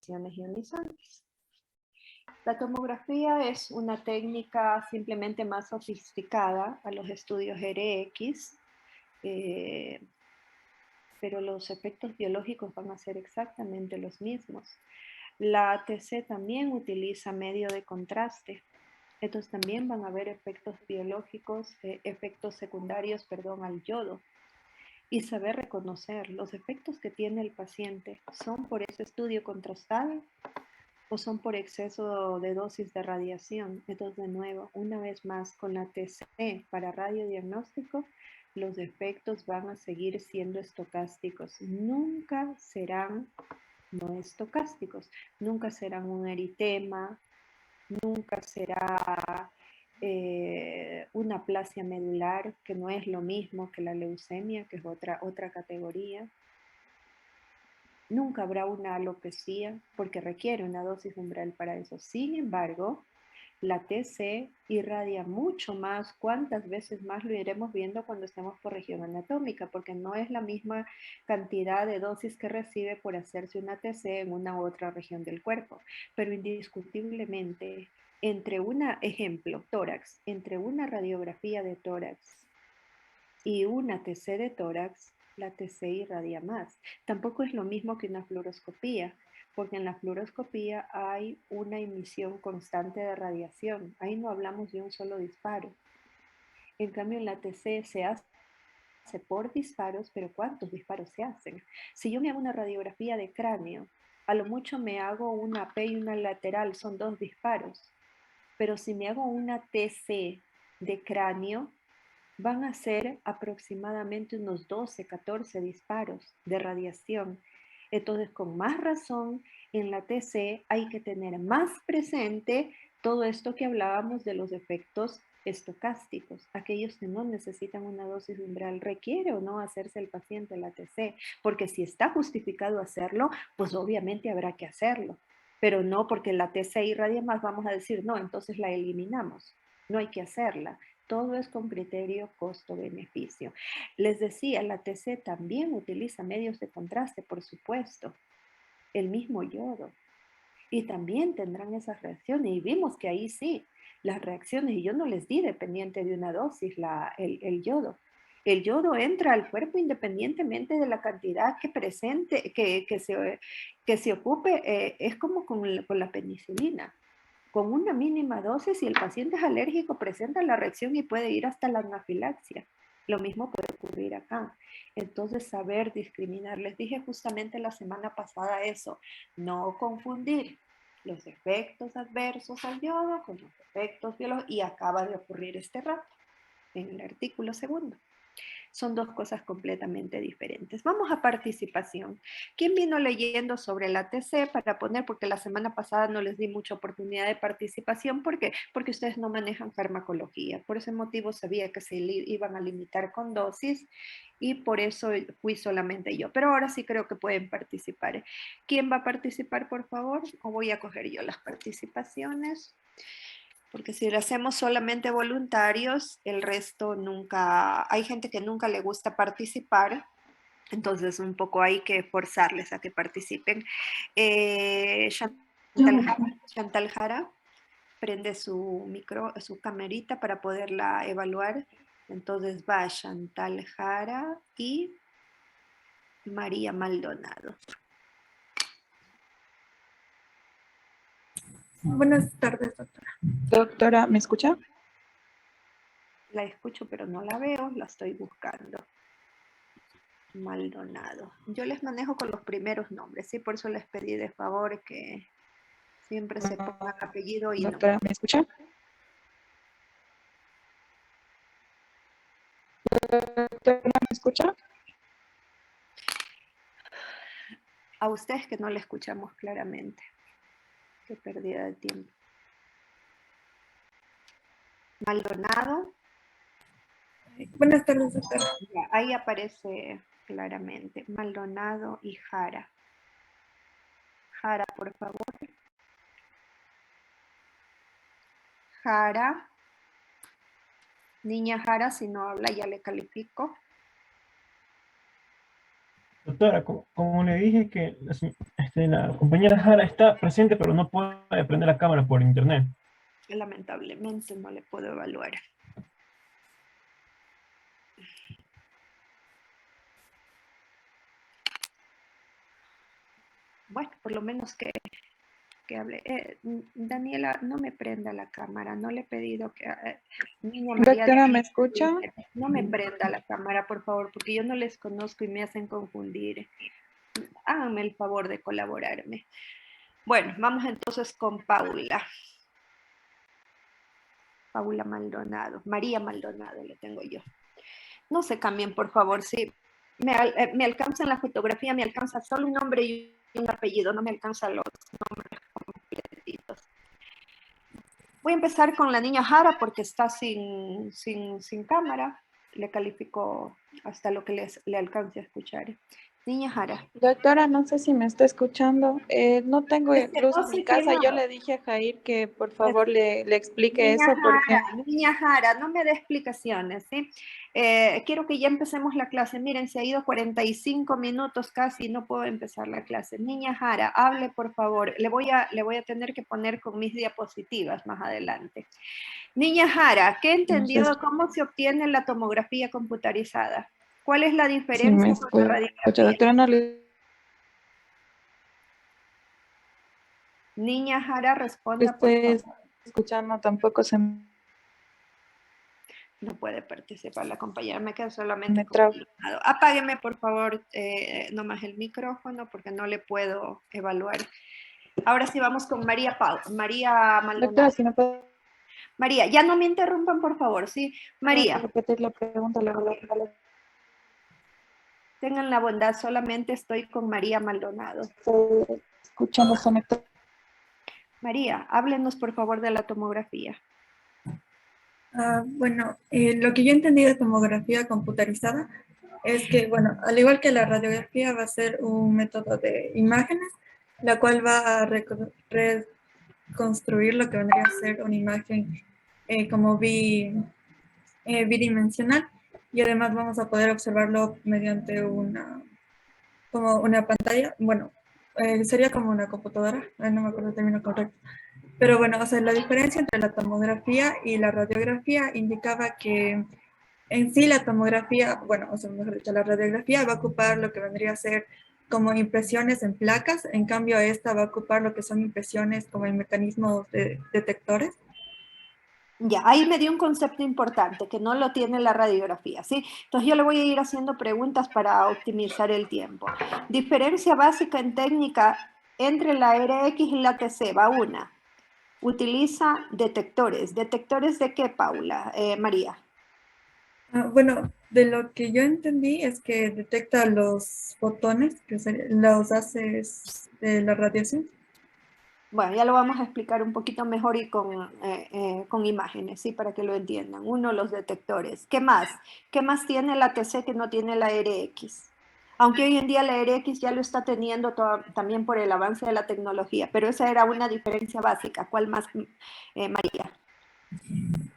ionizantes. La tomografía es una técnica simplemente más sofisticada a los estudios RX, pero los efectos biológicos van a ser exactamente los mismos. La ATC también utiliza medio de contraste. Estos también van a haber efectos biológicos, efectos secundarios, al yodo. Y saber reconocer los efectos que tiene el paciente, ¿son por ese estudio contrastado o son por exceso de dosis de radiación? Entonces, de nuevo, una vez más, con la TC para radiodiagnóstico, los efectos van a seguir siendo estocásticos. Nunca serán no estocásticos, nunca serán un eritema, nunca será una aplasia medular, que no es lo mismo que la leucemia, que es otra categoría. Nunca habrá una alopecia, porque requiere una dosis umbral para eso. Sin embargo, la TC irradia mucho más. ¿Cuántas veces más lo iremos viendo cuando estemos por región anatómica? Porque no es la misma cantidad de dosis que recibe por hacerse una TC en una u otra región del cuerpo. Pero indiscutiblemente, tórax, entre una radiografía de tórax y una TC de tórax, la TC irradia más. Tampoco es lo mismo que una fluoroscopía, porque en la fluoroscopía hay una emisión constante de radiación. Ahí no hablamos de un solo disparo. En cambio, en la TC se hace por disparos, pero ¿cuántos disparos se hacen? Si yo me hago una radiografía de cráneo, a lo mucho me hago una P y una lateral, son 2 disparos. Pero si me hago una TC de cráneo, van a ser aproximadamente unos 12, 14 disparos de radiación. Entonces, con más razón, en la TC hay que tener más presente todo esto que hablábamos de los efectos estocásticos, aquellos que no necesitan una dosis umbral. ¿Requiere o no hacerse el paciente la TC? Porque si está justificado hacerlo, pues obviamente habrá que hacerlo. Pero no porque la TC irradia más, vamos a decir, no, entonces la eliminamos. No hay que hacerla. Todo es con criterio costo-beneficio. Les decía, la TC también utiliza medios de contraste, por supuesto, el mismo yodo. Y también tendrán esas reacciones. Y vimos que ahí sí, las reacciones, y yo no les di dependiente de una dosis el yodo. El yodo entra al cuerpo independientemente de la cantidad que presente, que se ocupe. Es como con la penicilina. Con una mínima dosis, si el paciente es alérgico, presenta la reacción y puede ir hasta la anafilaxia. Lo mismo puede ocurrir acá. Entonces, saber discriminar. Les dije justamente la semana pasada eso, no confundir los efectos adversos al yodo con los efectos biológicos, y acaba de ocurrir este rato en el artículo segundo. Son dos cosas completamente diferentes. Vamos a participación. ¿Quién vino leyendo sobre la TC para poner? Porque la semana pasada no les di mucha oportunidad de participación. ¿Por qué? Porque ustedes no manejan farmacología. Por ese motivo sabía que se iban a limitar con dosis y por eso fui solamente yo. Pero ahora sí creo que pueden participar. ¿Quién va a participar, por favor? O voy a coger yo las participaciones. Porque si lo hacemos solamente voluntarios, el resto nunca, hay gente que nunca le gusta participar, entonces un poco hay que forzarles a que participen. Chantal Jara, prende su micro, su camerita para poderla evaluar. Entonces va Chantal Jara y María Maldonado. Buenas tardes, doctora. Doctora, ¿me escucha? La escucho, pero no la veo, la estoy buscando. Maldonado. Yo les manejo con los primeros nombres, ¿sí? Por eso les pedí de favor que siempre se pongan apellido y Doctora, nombre. ¿me escucha? Doctora, ¿me escucha? A ustedes que no le escuchamos claramente. Qué pérdida de tiempo. Maldonado. Buenas tardes, doctora. Ya, ahí aparece claramente. Maldonado y Jara. Jara, por favor. Jara. Niña Jara, si no habla ya le califico. Doctora, como le dije que la compañera Jara está presente, pero no puede prender la cámara por internet. Lamentablemente no le puedo evaluar. Bueno, por lo menos que hable. Daniela, no me prenda la cámara, no le he pedido que... niña María, Doctora, ¿me escucha? no me prenda la cámara, por favor, porque yo no les conozco y me hacen confundir. Háganme el favor de colaborarme. Bueno, vamos entonces con Paula. Paula Maldonado, María Maldonado le tengo yo. No se cambien, por favor, sí. Me alcanza en la fotografía, me alcanza solo un nombre y un apellido, no me alcanzan los nombres completitos. Voy a empezar con la niña Jara porque está sin cámara. Le califico hasta lo que le alcance a escuchar. Niña Jara. Doctora, no sé si me está escuchando. No tengo Es que luz no en sé mi quién casa. Yo habla. le dije a Jair que por favor le explique Niña eso porque... Jara, niña Jara, no me dé explicaciones, ¿sí? Quiero que ya empecemos la clase. Miren, se ha ido 45 minutos casi, no puedo empezar la clase. Niña Jara, hable por favor. Le voy a tener que poner con mis diapositivas más adelante. Niña Jara, ¿qué entendió de cómo se obtiene la tomografía computarizada? ¿Cuál es la Si me diferencia con la escucha, radiografía? doctora, no le Niña Jara, responda por estoy favor. escuchando, tampoco se No puede participar la compañera, me queda solamente me como traba. iluminado. Apágueme, por favor, nomás el micrófono porque no le puedo evaluar. Ahora sí vamos con María Maldonado. Doctora, si me puede María, ya no me interrumpan, por favor, ¿sí? María, repetir la pregunta, tengan la bondad, solamente estoy con María Maldonado. estoy escuchando, se me traba. María, háblenos, por favor, de la tomografía. Bueno, lo que yo entendí de tomografía computarizada es que, bueno, al igual que la radiografía va a ser un método de imágenes, la cual va a reconstruir lo que vendría a ser una imagen como bidimensional, y además vamos a poder observarlo mediante como una pantalla. Bueno, sería como una computadora, no me acuerdo el término correcto. Pero bueno, o sea, la diferencia entre la tomografía y la radiografía indicaba que en sí la tomografía, bueno, o sea, mejor dicho, la radiografía va a ocupar lo que vendría a ser como impresiones en placas, en cambio esta va a ocupar lo que son impresiones como en mecanismos de detectores. Ya, ahí me dio un concepto importante que no lo tiene la radiografía, ¿sí? Entonces yo le voy a ir haciendo preguntas para optimizar el tiempo. Diferencia básica en técnica entre la RX y la TC, va una. Utiliza detectores. ¿Detectores de qué, Paula? María. Bueno, de lo que yo entendí es que detecta los fotones, que son los haces de la radiación. Bueno, ya lo vamos a explicar un poquito mejor y con imágenes, ¿sí? Para que lo entiendan. Uno, los detectores. ¿Qué más? ¿Qué más tiene la TC que no tiene la RX? Aunque hoy en día la RX ya lo está teniendo también por el avance de la tecnología, pero esa era una diferencia básica. ¿Cuál más, María?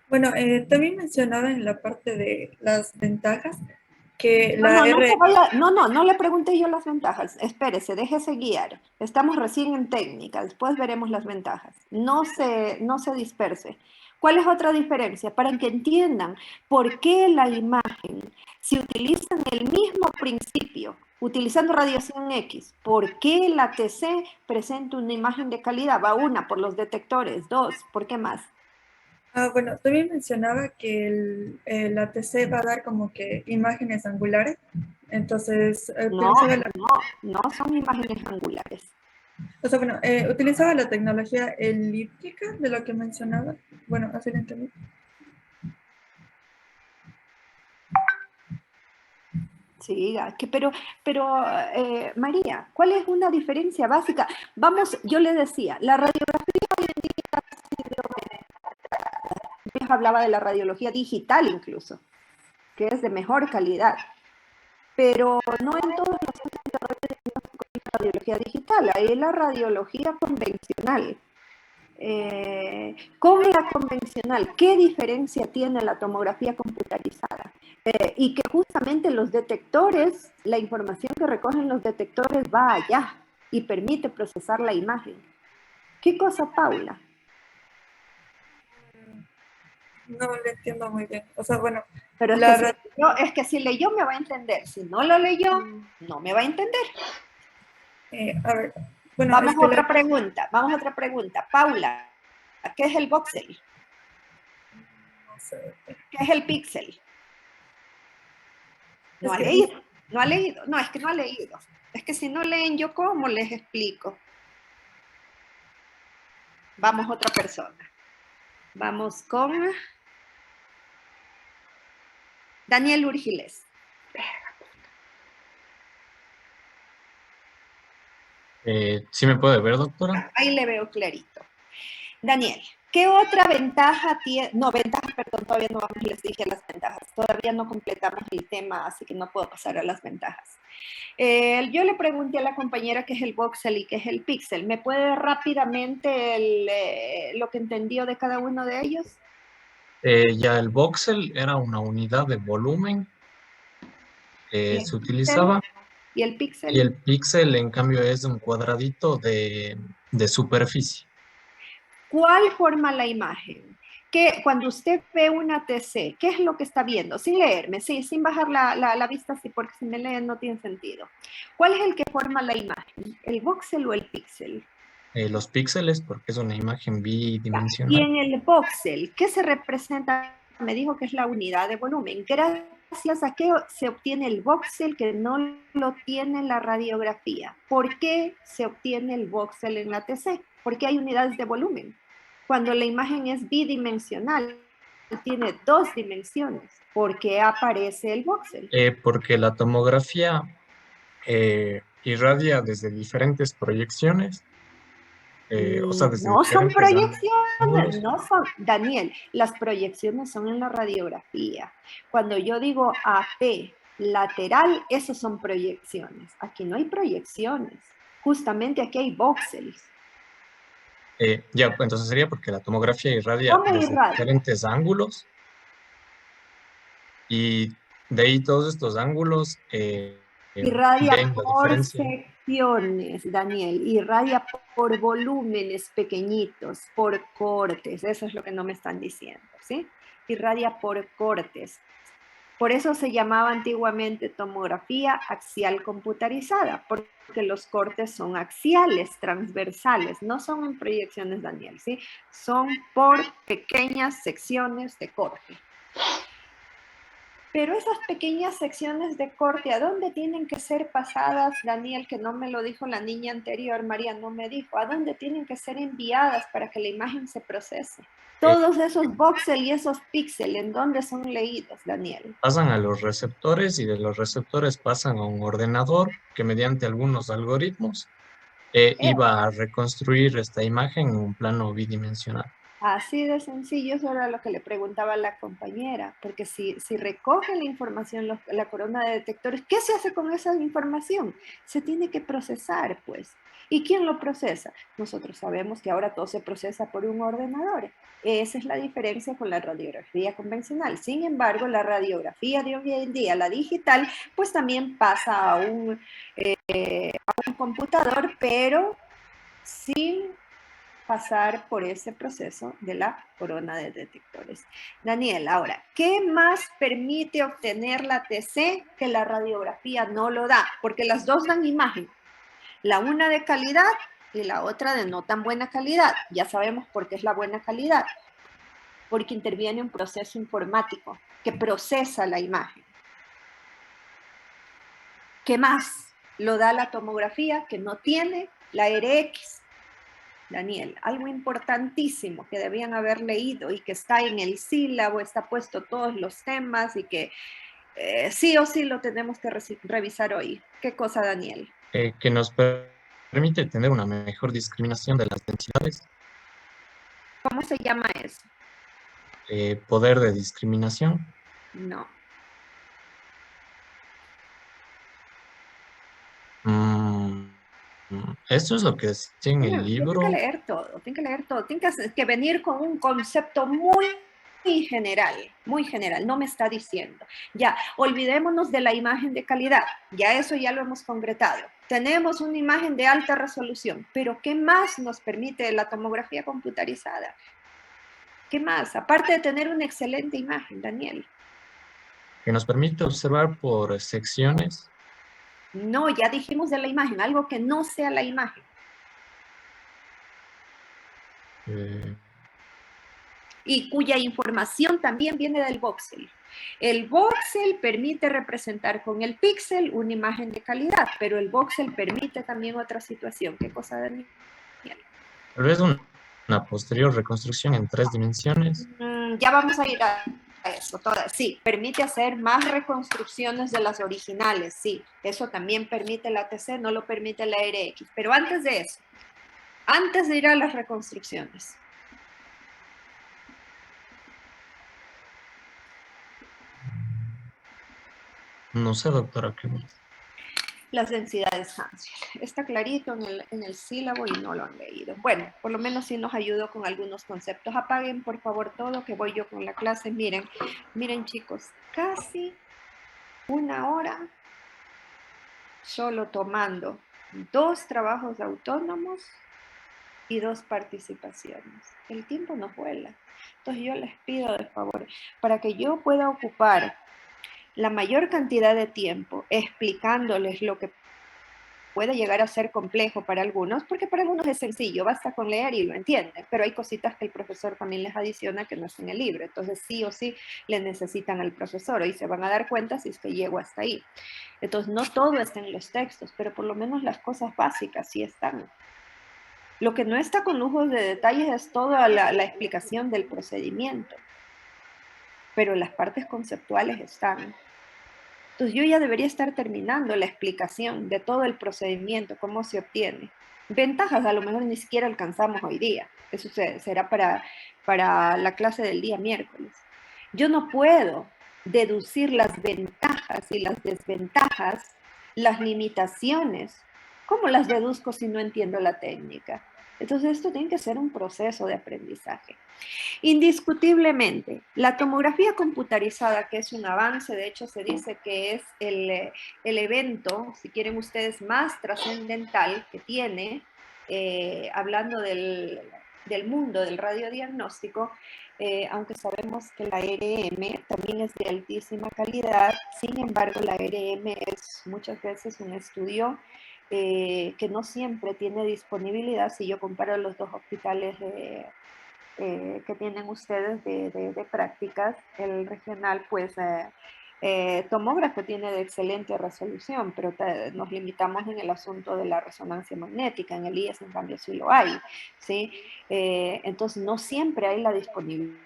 Bueno, también mencionaba en la parte de las ventajas que No, la no, R... no le pregunté yo las ventajas. Espérese, déjese guiar. Estamos recién en técnica, después veremos las ventajas. No se disperse. ¿Cuál es otra diferencia? Para que entiendan por qué la imagen, si utilizan el mismo principio, utilizando radiación X, ¿por qué la TC presenta una imagen de calidad? Va una, por los detectores. Dos, ¿por qué más? bueno, también mencionaba que el ATC va a dar como que imágenes angulares, entonces No son imágenes angulares. o sea, bueno, utilizaba la tecnología elíptica de lo que mencionaba. Bueno, así lo entendí. Sí, pero María, ¿cuál es una diferencia básica? Vamos, yo le decía, la radiografía hoy en día ha sido, yo les hablaba de la radiología digital incluso, que es de mejor calidad, pero no en todos los centros de radiología digital, hay la radiología convencional. Con la convencional, ¿qué diferencia tiene la tomografía computarizada? Y que justamente los detectores, la información que recogen los detectores va allá y permite procesar la imagen. ¿Qué cosa, Paula? No lo entiendo muy bien. O sea, bueno, Pero es que si leyó me va a entender. Si no lo leyó, no me va a entender. a ver, bueno, Vamos a otra pregunta. Vamos a otra pregunta. Paula, ¿qué es el voxel? No sé. ¿Qué es el píxel? No ha leído. No ha leído. No, es que no ha leído. Es que si no leen, ¿yo cómo les explico? Vamos a otra persona. Vamos con Daniel Urgiles. ¿Sí me puede ver, doctora? Ahí le veo clarito. Daniel, ¿qué otra ventaja tiene? No, ventajas, perdón, todavía no vamos, les dije las ventajas. Todavía no completamos el tema, así que no puedo pasar a las ventajas. Yo le pregunté a la compañera qué es el voxel y qué es el píxel. ¿Me puede dar rápidamente lo que entendió de cada uno de ellos? Ya el voxel era una unidad de volumen que se utilizaba. ¿Y el píxel? Y el píxel, en cambio, es un cuadradito de superficie. ¿Cuál forma la imagen? Que cuando usted ve una TC, ¿qué es lo que está viendo? Sin leerme, sí, sin bajar la vista, sí, porque si me leen no tiene sentido. ¿Cuál es el que forma la imagen? ¿El voxel o el píxel? Los píxeles, porque es una imagen Y bidimensional. en el voxel, ¿qué se representa? Me dijo que es la unidad de volumen. Gracias a qué se obtiene el voxel que no lo tiene la radiografía. ¿Por qué se obtiene el voxel en la TC? Porque hay unidades de volumen. Cuando la imagen es bidimensional, tiene dos dimensiones. ¿Por qué aparece el voxel? Porque la tomografía irradia desde diferentes proyecciones, o sea, desde No son diferentes proyecciones, ángulos. no son, Daniel, las proyecciones son en la radiografía. Cuando yo digo AP lateral, esas son proyecciones. Aquí no hay proyecciones, justamente aquí hay voxels. Ya, pues, entonces sería porque la tomografía irradia ¿Cómo desde irradia? diferentes ángulos y de ahí todos estos ángulos Irradia ven la por diferencia. secciones, Daniel, irradia por volúmenes pequeñitos, por cortes, eso es lo que no me están diciendo, ¿sí? Irradia por cortes. Por eso se llamaba antiguamente tomografía axial computarizada, porque los cortes son axiales, transversales, no son en proyecciones, Daniel, ¿sí? Son por pequeñas secciones de corte. Pero esas pequeñas secciones de corte, ¿a dónde tienen que ser pasadas, Daniel? Que no me lo dijo la niña anterior, María no me dijo. ¿A dónde tienen que ser enviadas para que la imagen se procese? Todos esos voxel y esos píxeles, ¿en dónde son leídos, Daniel? Pasan a los receptores y de los receptores pasan a un ordenador que mediante algunos algoritmos iba a reconstruir esta imagen en un plano bidimensional. Así de sencillo, eso era lo que le preguntaba a la compañera, porque si recoge la información, la corona de detectores, ¿qué se hace con esa información? Se tiene que procesar, pues. ¿Y quién lo procesa? Nosotros sabemos que ahora todo se procesa por un ordenador. Esa es la diferencia con la radiografía convencional. Sin embargo, la radiografía de hoy en día, la digital, pues también pasa a un computador, pero sin pasar por ese proceso de la corona de detectores. Daniel, ahora, ¿qué más permite obtener la TC que la radiografía no lo da? Porque las dos dan imagen, la una de calidad y la otra de no tan buena calidad. Ya sabemos por qué es la buena calidad, porque interviene un proceso informático que procesa la imagen. ¿Qué más lo da la tomografía que no tiene la RX? Daniel, algo importantísimo que debían haber leído y que está en el sílabo, está puesto todos los temas y que sí o sí lo tenemos que revisar hoy. ¿Qué cosa, Daniel? Que nos permite tener una mejor discriminación de las densidades, ¿Cómo se llama eso? poder de discriminación. No. Mm, mm. Esto es lo que decía en el Tienen que libro. leer todo, tienen que leer todo, tienen que venir con un concepto muy general, no me está diciendo. Ya, olvidémonos de la imagen de calidad, ya eso ya lo hemos concretado. Tenemos una imagen de alta resolución, pero ¿qué más nos permite la tomografía computarizada? ¿Qué más? Aparte de tener una excelente imagen, Daniel. Que nos permite observar por secciones. No, ya dijimos de la imagen, algo que no sea la imagen. eh, Y cuya información también viene del voxel. El voxel permite representar con el píxel una imagen de calidad, pero el voxel permite también otra situación. ¿Qué cosa, Daniel? Tal vez una posterior reconstrucción en 3 dimensiones. Ya vamos a ir a eso. Sí, permite hacer más reconstrucciones de las originales, sí. Eso también permite la ATC, no lo permite la RX. Pero antes de eso, antes de ir a las reconstrucciones, No sé, doctora, qué las densidades Hansel. Está clarito en el sílabo y no lo han leído. Bueno, por lo menos sí nos ayudó con algunos conceptos. Apaguen por favor todo, que voy yo con la clase. Miren, miren chicos, casi una hora solo tomando 2 trabajos autónomos y 2 participaciones. El tiempo nos vuela. Entonces yo les pido de favor, para que yo pueda ocupar la mayor cantidad de tiempo explicándoles lo que puede llegar a ser complejo para algunos, porque para algunos es sencillo, basta con leer y lo entienden, pero hay cositas que el profesor también les adiciona que no están en el libro, entonces sí o sí le necesitan al profesor y se van a dar cuenta si es que llego hasta ahí. Entonces no todo está en los textos, pero por lo menos las cosas básicas sí están. Lo que no está con lujos de detalles es toda la explicación del procedimiento, pero las partes conceptuales están. Entonces yo ya debería estar terminando la explicación de todo el procedimiento, cómo se obtiene. Ventajas a lo mejor ni siquiera alcanzamos hoy día. Eso será para la clase del día miércoles. Yo no puedo deducir las ventajas y las desventajas, las limitaciones. ¿Cómo las deduzco si no entiendo la técnica? Entonces esto tiene que ser un proceso de aprendizaje. Indiscutiblemente, la tomografía computarizada, que es un avance, de hecho se dice que es el evento, si quieren ustedes, más trascendental que tiene, hablando del mundo del radiodiagnóstico, aunque sabemos que la RM también es de altísima calidad, sin embargo la RM es muchas veces un estudio que no siempre tiene disponibilidad. Si yo comparo los 2 hospitales que tienen ustedes de prácticas, el regional pues tomógrafo tiene de excelente resolución, pero nos limitamos en el asunto de la resonancia magnética. En el IES en cambio sí lo hay, ¿sí? Entonces no siempre hay la disponibilidad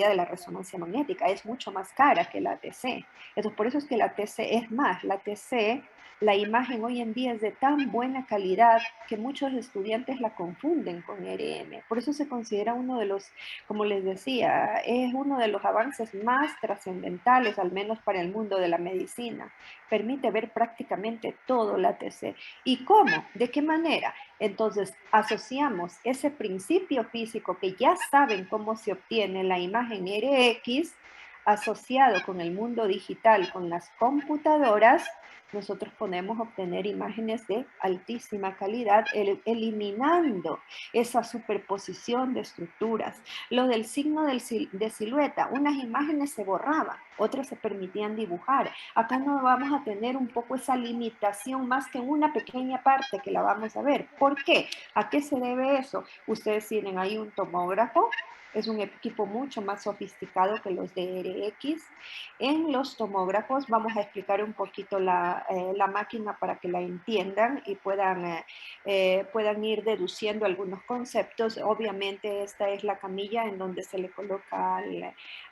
de la resonancia magnética, es mucho más cara que la TC. Entonces por eso es que la TC es más, la TC, la imagen hoy en día es de tan buena calidad que muchos estudiantes la confunden con RM. Por eso se considera uno de los, como les decía, es uno de los avances más trascendentales, al menos para el mundo de la medicina. Permite ver prácticamente todo la TC. ¿Y cómo? ¿De qué manera? Entonces, asociamos ese principio físico que ya saben cómo se obtiene la imagen RX asociado con el mundo digital, con las computadoras. Nosotros podemos obtener imágenes de altísima calidad, eliminando esa superposición de estructuras. Lo del signo de silueta, unas imágenes se borraban, otras se permitían dibujar. Acá no vamos a tener un poco esa limitación más que en una pequeña parte que la vamos a ver. ¿Por qué? ¿A qué se debe eso? Ustedes tienen ahí un tomógrafo, es un equipo mucho más sofisticado que los de RX. En los tomógrafos vamos a explicar un poquito la máquina para que la entiendan y puedan ir deduciendo algunos conceptos. Obviamente esta es la camilla en donde se le coloca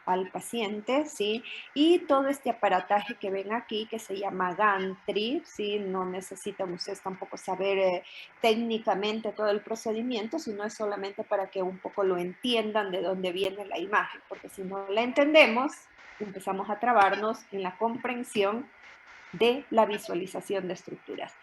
al paciente, ¿sí? Y todo este aparataje que ven aquí que se llama gantry, ¿sí? No necesitan ustedes tampoco saber técnicamente todo el procedimiento, sino es solamente para que un poco lo entiendan de dónde viene la imagen, porque si no la entendemos, empezamos a trabarnos en la comprensión de la visualización de estructuras.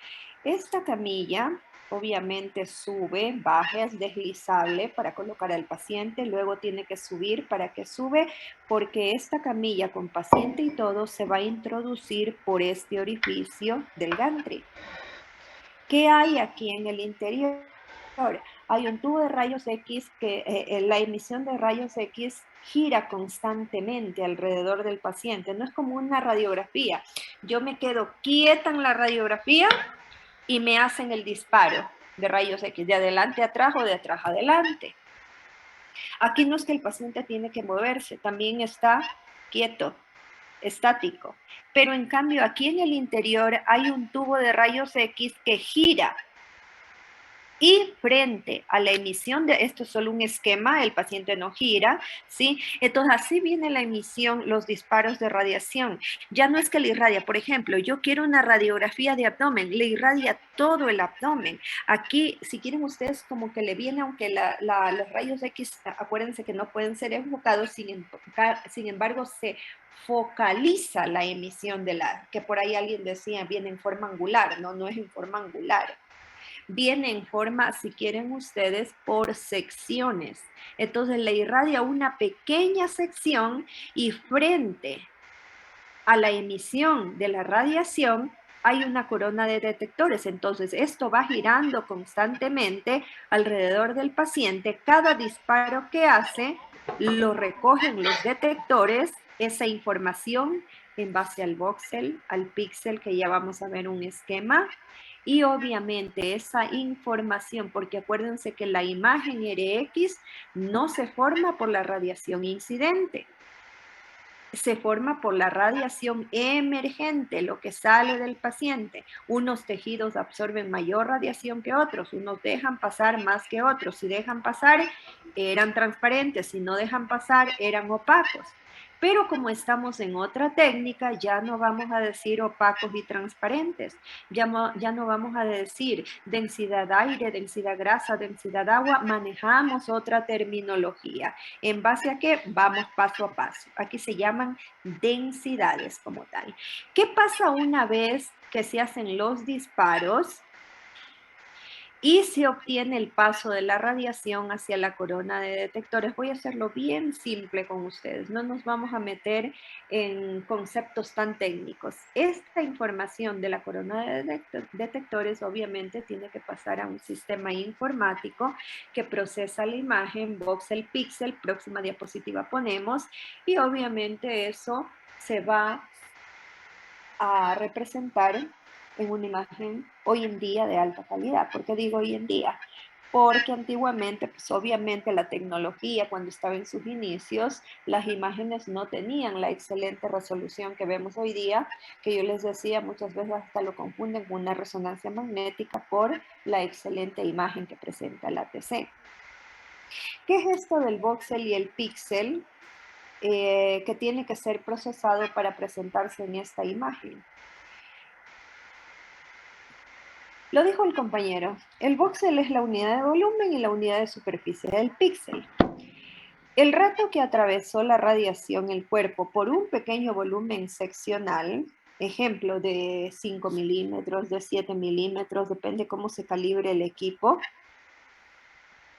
Esta camilla obviamente sube, baja, es deslizable para colocar al paciente, luego tiene que subir. ¿Para qué sube? Porque esta camilla con paciente y todo se va a introducir por este orificio del gantry. ¿Qué hay aquí en el interior? Hay un tubo de rayos X que la emisión de rayos X gira constantemente alrededor del paciente. No es como una radiografía. Yo me quedo quieta en la radiografía y me hacen el disparo de rayos X, de adelante a atrás o de atrás a adelante. Aquí no es que el paciente tiene que moverse, también está quieto, estático. Pero en cambio aquí en el interior hay un tubo de rayos X que gira. Y frente a la emisión de esto es solo un esquema, el paciente no gira, ¿sí? Entonces así viene la emisión, los disparos de radiación. Ya no es que le irradia, por ejemplo, yo quiero una radiografía de abdomen, le irradia todo el abdomen. Aquí, si quieren ustedes, como que le viene, aunque los rayos X, acuérdense que no pueden ser enfocados, sin embargo, se focaliza la emisión que por ahí alguien decía, viene en forma angular, no es en forma angular. Viene en forma, si quieren ustedes, por secciones. Entonces le irradia una pequeña sección y frente a la emisión de la radiación hay una corona de detectores. Entonces esto va girando constantemente alrededor del paciente. Cada disparo que hace lo recogen los detectores, esa información en base al voxel, al píxel, que ya vamos a ver un esquema. Y obviamente esa información, porque acuérdense que la imagen RX no se forma por la radiación incidente, se forma por la radiación emergente, lo que sale del paciente. Unos tejidos absorben mayor radiación que otros, unos dejan pasar más que otros. Si dejan pasar, eran transparentes, si no dejan pasar, eran opacos. Pero como estamos en otra técnica, ya no vamos a decir opacos y transparentes, ya no vamos a decir densidad aire, densidad grasa, densidad agua, manejamos otra terminología. ¿En base a qué? Vamos paso a paso. Aquí se llaman densidades como tal. ¿Qué pasa una vez que se hacen los disparos y se obtiene el paso de la radiación hacia la corona de detectores? Voy a hacerlo bien simple con ustedes, no nos vamos a meter en conceptos tan técnicos. Esta información de la corona de detectores obviamente tiene que pasar a un sistema informático que procesa la imagen, voxel, píxel, próxima diapositiva ponemos, y obviamente eso se va a representar en una imagen hoy en día de alta calidad. ¿Por qué digo hoy en día? Porque antiguamente, pues obviamente la tecnología cuando estaba en sus inicios, las imágenes no tenían la excelente resolución que vemos hoy día, que yo les decía, muchas veces hasta lo confunden con una resonancia magnética por la excelente imagen que presenta la ATC. ¿Qué es esto del voxel y el píxel que tiene que ser procesado para presentarse en esta imagen? Lo dijo el compañero, el voxel es la unidad de volumen y la unidad de superficie del píxel. El rato que atravesó la radiación el cuerpo por un pequeño volumen seccional, ejemplo de 5 milímetros, de 7 milímetros, depende cómo se calibre el equipo,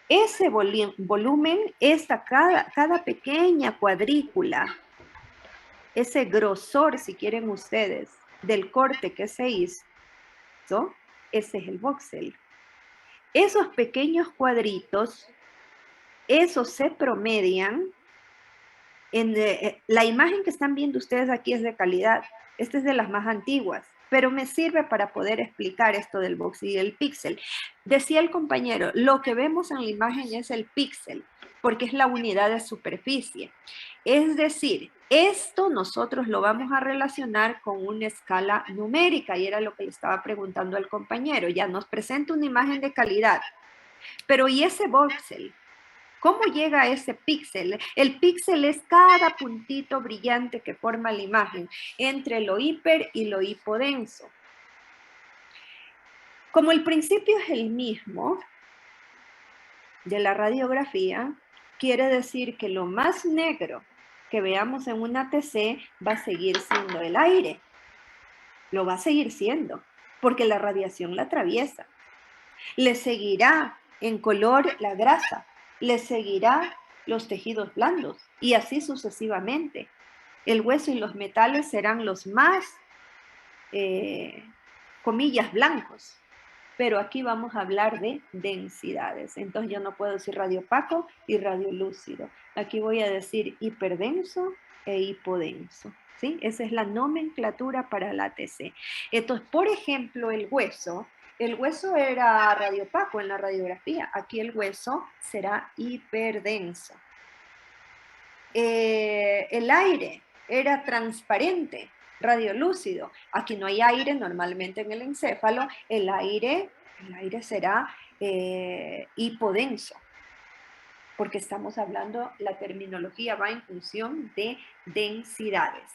ese volumen, cada pequeña cuadrícula, ese grosor, si quieren ustedes, del corte que se hizo, ese es el voxel. Esos pequeños cuadritos, esos se promedian. La imagen que están viendo ustedes aquí es de calidad. Esta es de las más antiguas, pero me sirve para poder explicar esto del voxel y el píxel. Decía el compañero, lo que vemos en la imagen es el píxel, porque es la unidad de superficie. Es decir, esto nosotros lo vamos a relacionar con una escala numérica, y era lo que le estaba preguntando al compañero. Ya nos presenta una imagen de calidad, pero ¿y ese voxel? ¿Cómo llega a ese píxel? El píxel es cada puntito brillante que forma la imagen entre lo hiper y lo hipodenso. Como el principio es el mismo de la radiografía, quiere decir que lo más negro que veamos en una TC va a seguir siendo el aire. Lo va a seguir siendo, porque la radiación la atraviesa. Le seguirá en color la grasa, le seguirá los tejidos blandos y así sucesivamente. El hueso y los metales serán los más, comillas, blancos. Pero aquí vamos a hablar de densidades. Entonces yo no puedo decir radiopaco y radiolúcido. Aquí voy a decir hiperdenso e hipodenso. ¿Sí? Esa es la nomenclatura para la ATC. Entonces, por ejemplo, el hueso era radiopaco en la radiografía. Aquí el hueso será hiperdenso. El aire era transparente, radiolúcido. Aquí no hay aire normalmente en el encéfalo. El aire será hipodenso, porque estamos hablando, la terminología va en función de densidades.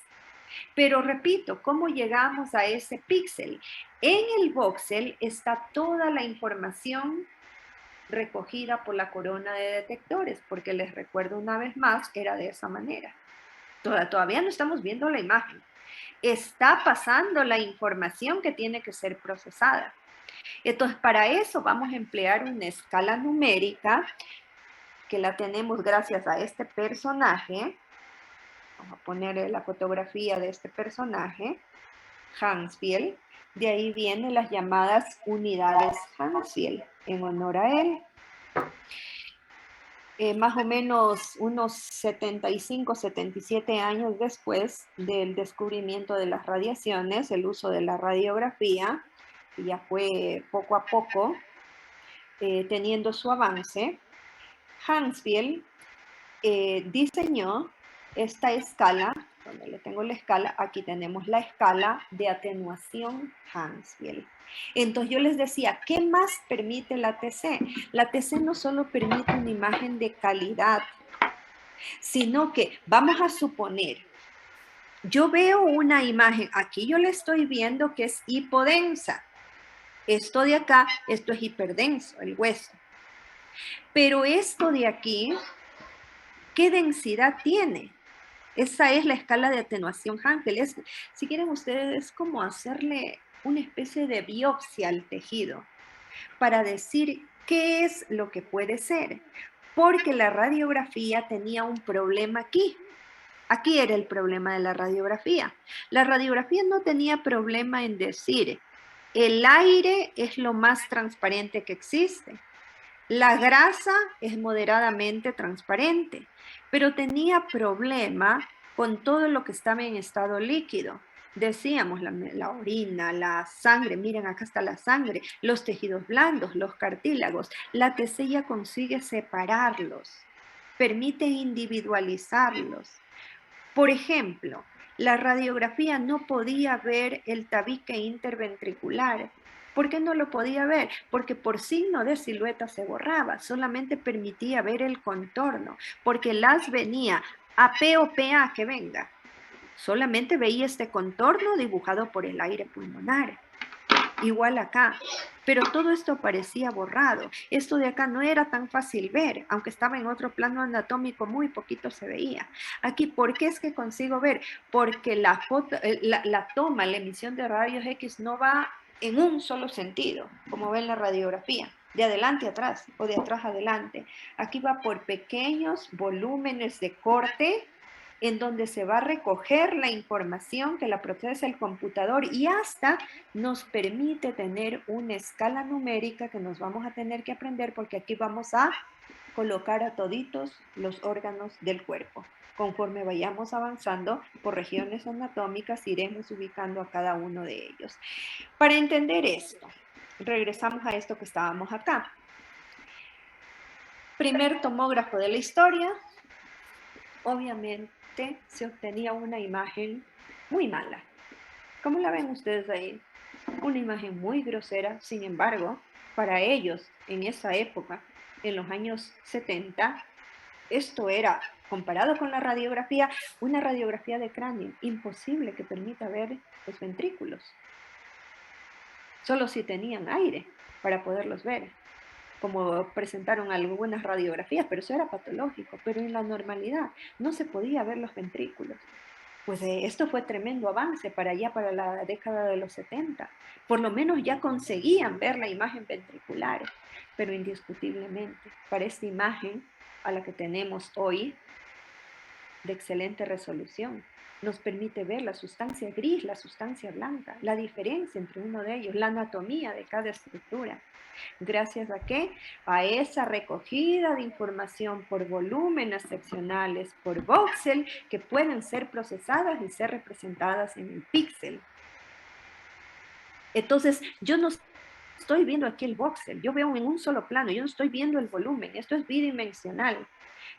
Pero repito, ¿cómo llegamos a ese píxel? En el voxel está toda la información recogida por la corona de detectores, porque les recuerdo una vez más, era de esa manera. Todavía no estamos viendo la imagen. Está pasando la información que tiene que ser procesada. Entonces, para eso vamos a emplear una escala numérica que la tenemos gracias a este personaje. Vamos a poner la fotografía de este personaje, Hansfield. De ahí vienen las llamadas unidades Hansfield, en honor a él. Más o menos unos 75, 77 años después del descubrimiento de las radiaciones, el uso de la radiografía, que ya fue poco a poco teniendo su avance, Hansfield diseñó esta escala, donde le tengo la escala, aquí tenemos la escala de atenuación Hansfield. Entonces yo les decía, ¿qué más permite la TC? La TC no solo permite una imagen de calidad, sino que vamos a suponer, yo veo una imagen, aquí yo le estoy viendo que es hipodensa. Esto de acá, esto es hiperdenso, el hueso. Pero esto de aquí, ¿qué densidad tiene? Esa es la escala de atenuación Hansfield. Si quieren ustedes, es como hacerle una especie de biopsia al tejido para decir qué es lo que puede ser. Porque la radiografía tenía un problema aquí. Aquí era el problema de la radiografía. La radiografía no tenía problema en decir, el aire es lo más transparente que existe. La grasa es moderadamente transparente, pero tenía problema con todo lo que estaba en estado líquido. Decíamos la orina, la sangre, miren acá está la sangre, los tejidos blandos, los cartílagos. La TC ya consigue separarlos, permite individualizarlos. Por ejemplo, la radiografía no podía ver el tabique interventricular. ¿Por qué no lo podía ver? Porque por signo de silueta se borraba, solamente permitía ver el contorno, porque las venía AP o PA que venga. Solamente veía este contorno dibujado por el aire pulmonar. Igual acá. Pero todo esto parecía borrado. Esto de acá no era tan fácil ver, aunque estaba en otro plano anatómico, muy poquito se veía. Aquí, ¿por qué es que consigo ver? Porque la toma, la emisión de rayos X no va en un solo sentido, como ven la radiografía, de adelante a atrás o de atrás adelante. Aquí va por pequeños volúmenes de corte en donde se va a recoger la información que la procesa el computador y hasta nos permite tener una escala numérica que nos vamos a tener que aprender porque aquí vamos a colocar a toditos los órganos del cuerpo. Conforme vayamos avanzando por regiones anatómicas, iremos ubicando a cada uno de ellos. Para entender esto, regresamos a esto que estábamos acá. Primer tomógrafo de la historia, obviamente se obtenía una imagen muy mala. ¿Cómo la ven ustedes ahí? Una imagen muy grosera, sin embargo, para ellos en esa época, en los años 70, esto era, comparado con la radiografía, una radiografía de cráneo, imposible que permita ver los ventrículos. Solo si tenían aire para poderlos ver, como presentaron algunas radiografías, pero eso era patológico, pero en la normalidad no se podía ver los ventrículos. Pues esto fue tremendo avance para allá, para la década de los 70. Por lo menos ya conseguían ver la imagen ventricular, pero indiscutiblemente para esta imagen a la que tenemos hoy, de excelente resolución, nos permite ver la sustancia gris, la sustancia blanca, la diferencia entre uno de ellos, la anatomía de cada estructura. ¿Gracias a qué? A esa recogida de información por volúmenes seccionales, por voxel, que pueden ser procesadas y ser representadas en el píxel. Entonces, yo no estoy viendo aquí el voxel, yo veo en un solo plano, yo no estoy viendo el volumen, esto es bidimensional.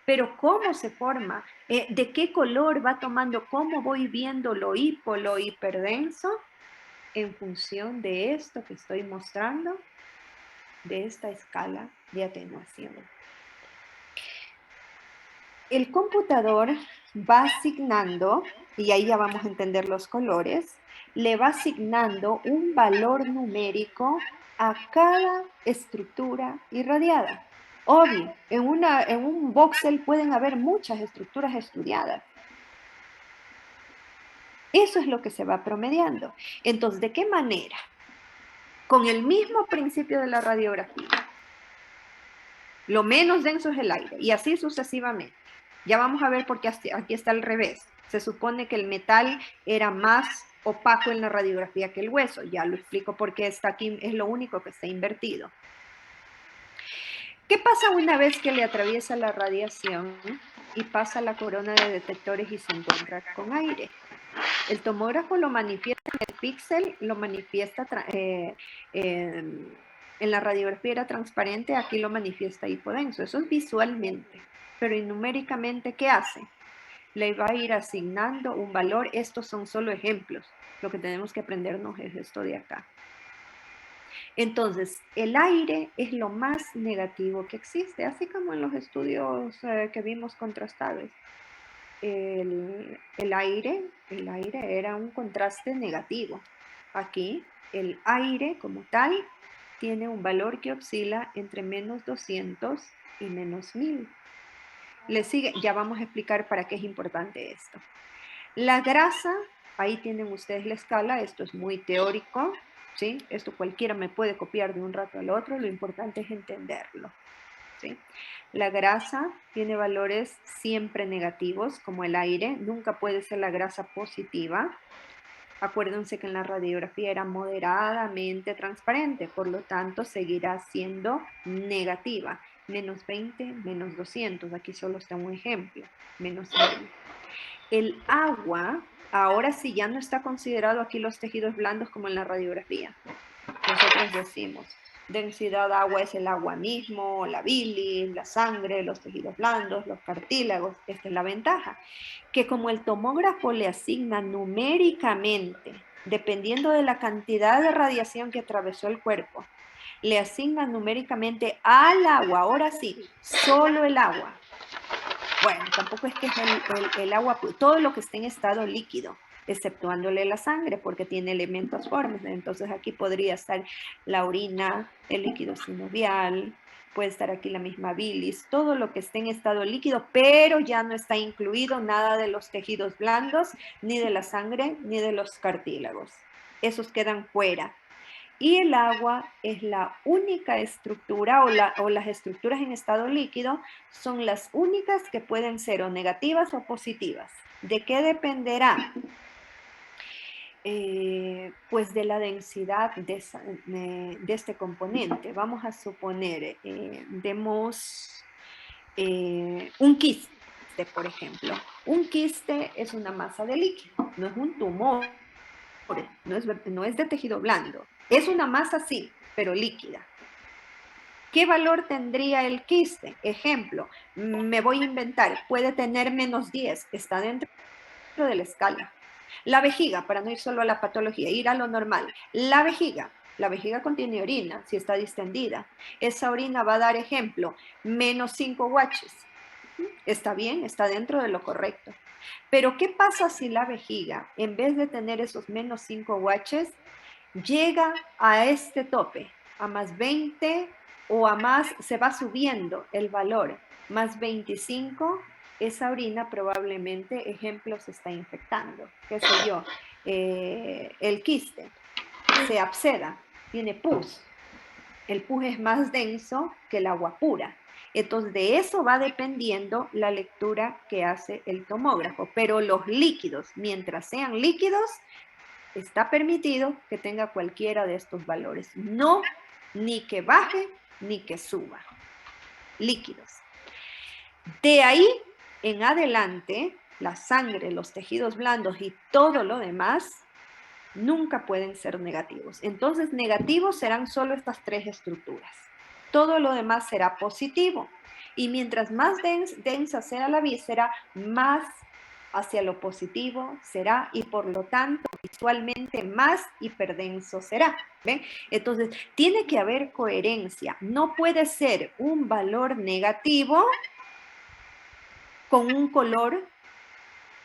Pero ¿cómo se forma? ¿De qué color va tomando? ¿Cómo voy viendo lo hipo, lo hiperdenso? En función de esto que estoy mostrando, de esta escala de atenuación. El computador va asignando, y ahí ya vamos a entender los colores, le va asignando un valor numérico a cada estructura irradiada. Obvio, en un voxel pueden haber muchas estructuras estudiadas. Eso es lo que se va promediando. Entonces, ¿de qué manera? Con el mismo principio de la radiografía. Lo menos denso es el aire, y así sucesivamente. Ya vamos a ver por qué aquí está al revés. Se supone que el metal era más opaco en la radiografía que el hueso. Ya lo explico porque está aquí, es lo único que está invertido. ¿Qué pasa una vez que le atraviesa la radiación y pasa la corona de detectores y se encuentra con aire? El tomógrafo lo manifiesta en el píxel, lo manifiesta en la radiografía era transparente, aquí lo manifiesta hipodenso. Eso es visualmente, pero numéricamente, ¿qué hace? Le va a ir asignando un valor. Estos son solo ejemplos. Lo que tenemos que aprendernos es esto de acá. Entonces, el aire es lo más negativo que existe, así como en los estudios que vimos contrastados. El aire era un contraste negativo. Aquí, el aire como tal tiene un valor que oscila entre menos 200 y menos 1000. Le sigue, ya vamos a explicar para qué es importante esto. La grasa, ahí tienen ustedes la escala, esto es muy teórico, ¿sí? Esto cualquiera me puede copiar de un rato al otro, lo importante es entenderlo, ¿sí? La grasa tiene valores siempre negativos, como el aire, nunca puede ser la grasa positiva. Acuérdense que en la radiografía era moderadamente transparente, por lo tanto seguirá siendo negativa. Menos 20, menos 200, aquí solo está un ejemplo, menos 1000. El agua, ahora sí ya no está considerado aquí los tejidos blandos como en la radiografía. Nosotros decimos, densidad de agua es el agua mismo, la bilis, la sangre, los tejidos blandos, los cartílagos. Esta es la ventaja, que como el tomógrafo le asigna numéricamente, dependiendo de la cantidad de radiación que atravesó el cuerpo, le asigna numéricamente al agua, ahora sí, solo el agua. Bueno, tampoco es que es el agua, todo lo que esté en estado líquido, exceptuándole la sangre, porque tiene elementos formes. Entonces aquí podría estar la orina, el líquido sinovial, puede estar aquí la misma bilis, todo lo que esté en estado líquido, pero ya no está incluido nada de los tejidos blandos, ni de la sangre, ni de los cartílagos. Esos quedan fuera. Y el agua es la única estructura o las estructuras en estado líquido son las únicas que pueden ser o negativas o positivas. ¿De qué dependerá? Pues de la densidad de este componente. Vamos a suponer, demos un quiste, por ejemplo. Un quiste es una masa de líquido, no es un tumor, no es de tejido blando. Es una masa, sí, pero líquida. ¿Qué valor tendría el quiste? Ejemplo, me voy a inventar, puede tener menos 10, está dentro de la escala. La vejiga, para no ir solo a la patología, ir a lo normal. La vejiga contiene orina, si está distendida. Esa orina va a dar ejemplo, menos 5 watts. Está bien, está dentro de lo correcto. Pero ¿qué pasa si la vejiga, en vez de tener esos menos 5 watts, llega a este tope, a más 20 o a más, se va subiendo el valor, más 25 esa orina probablemente, ejemplo, se está infectando, qué sé yo, el quiste se absceda, tiene pus. El pus es más denso que el agua pura. Entonces, de eso va dependiendo la lectura que hace el tomógrafo. Pero los líquidos, mientras sean líquidos, está permitido que tenga cualquiera de estos valores. No ni que baje ni que suba. Líquidos. De ahí en adelante, la sangre, los tejidos blandos y todo lo demás nunca pueden ser negativos. Entonces, negativos serán solo estas tres estructuras. Todo lo demás será positivo. Y mientras más densa sea la víscera, más hacia lo positivo será y por lo tanto visualmente más hiperdenso será. ¿Ven? Entonces, tiene que haber coherencia. No puede ser un valor negativo con un color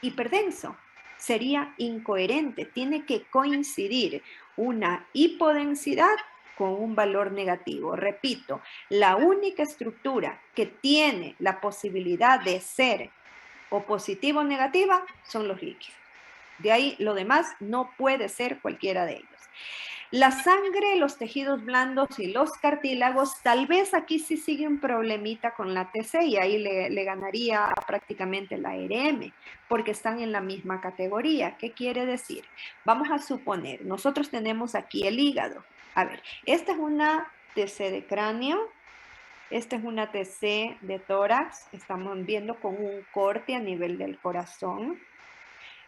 hiperdenso. Sería incoherente, tiene que coincidir una hipodensidad con un valor negativo. Repito, la única estructura que tiene la posibilidad de ser o positiva o negativa son los líquidos. De ahí lo demás no puede ser cualquiera de ellos. La sangre, los tejidos blandos y los cartílagos, tal vez aquí sí sigue un problemita con la TC y ahí le ganaría prácticamente la RM, porque están en la misma categoría. ¿Qué quiere decir? Vamos a suponer, nosotros tenemos aquí el hígado. A ver, esta es una TC de cráneo, esta es una TC de tórax, estamos viendo con un corte a nivel del corazón,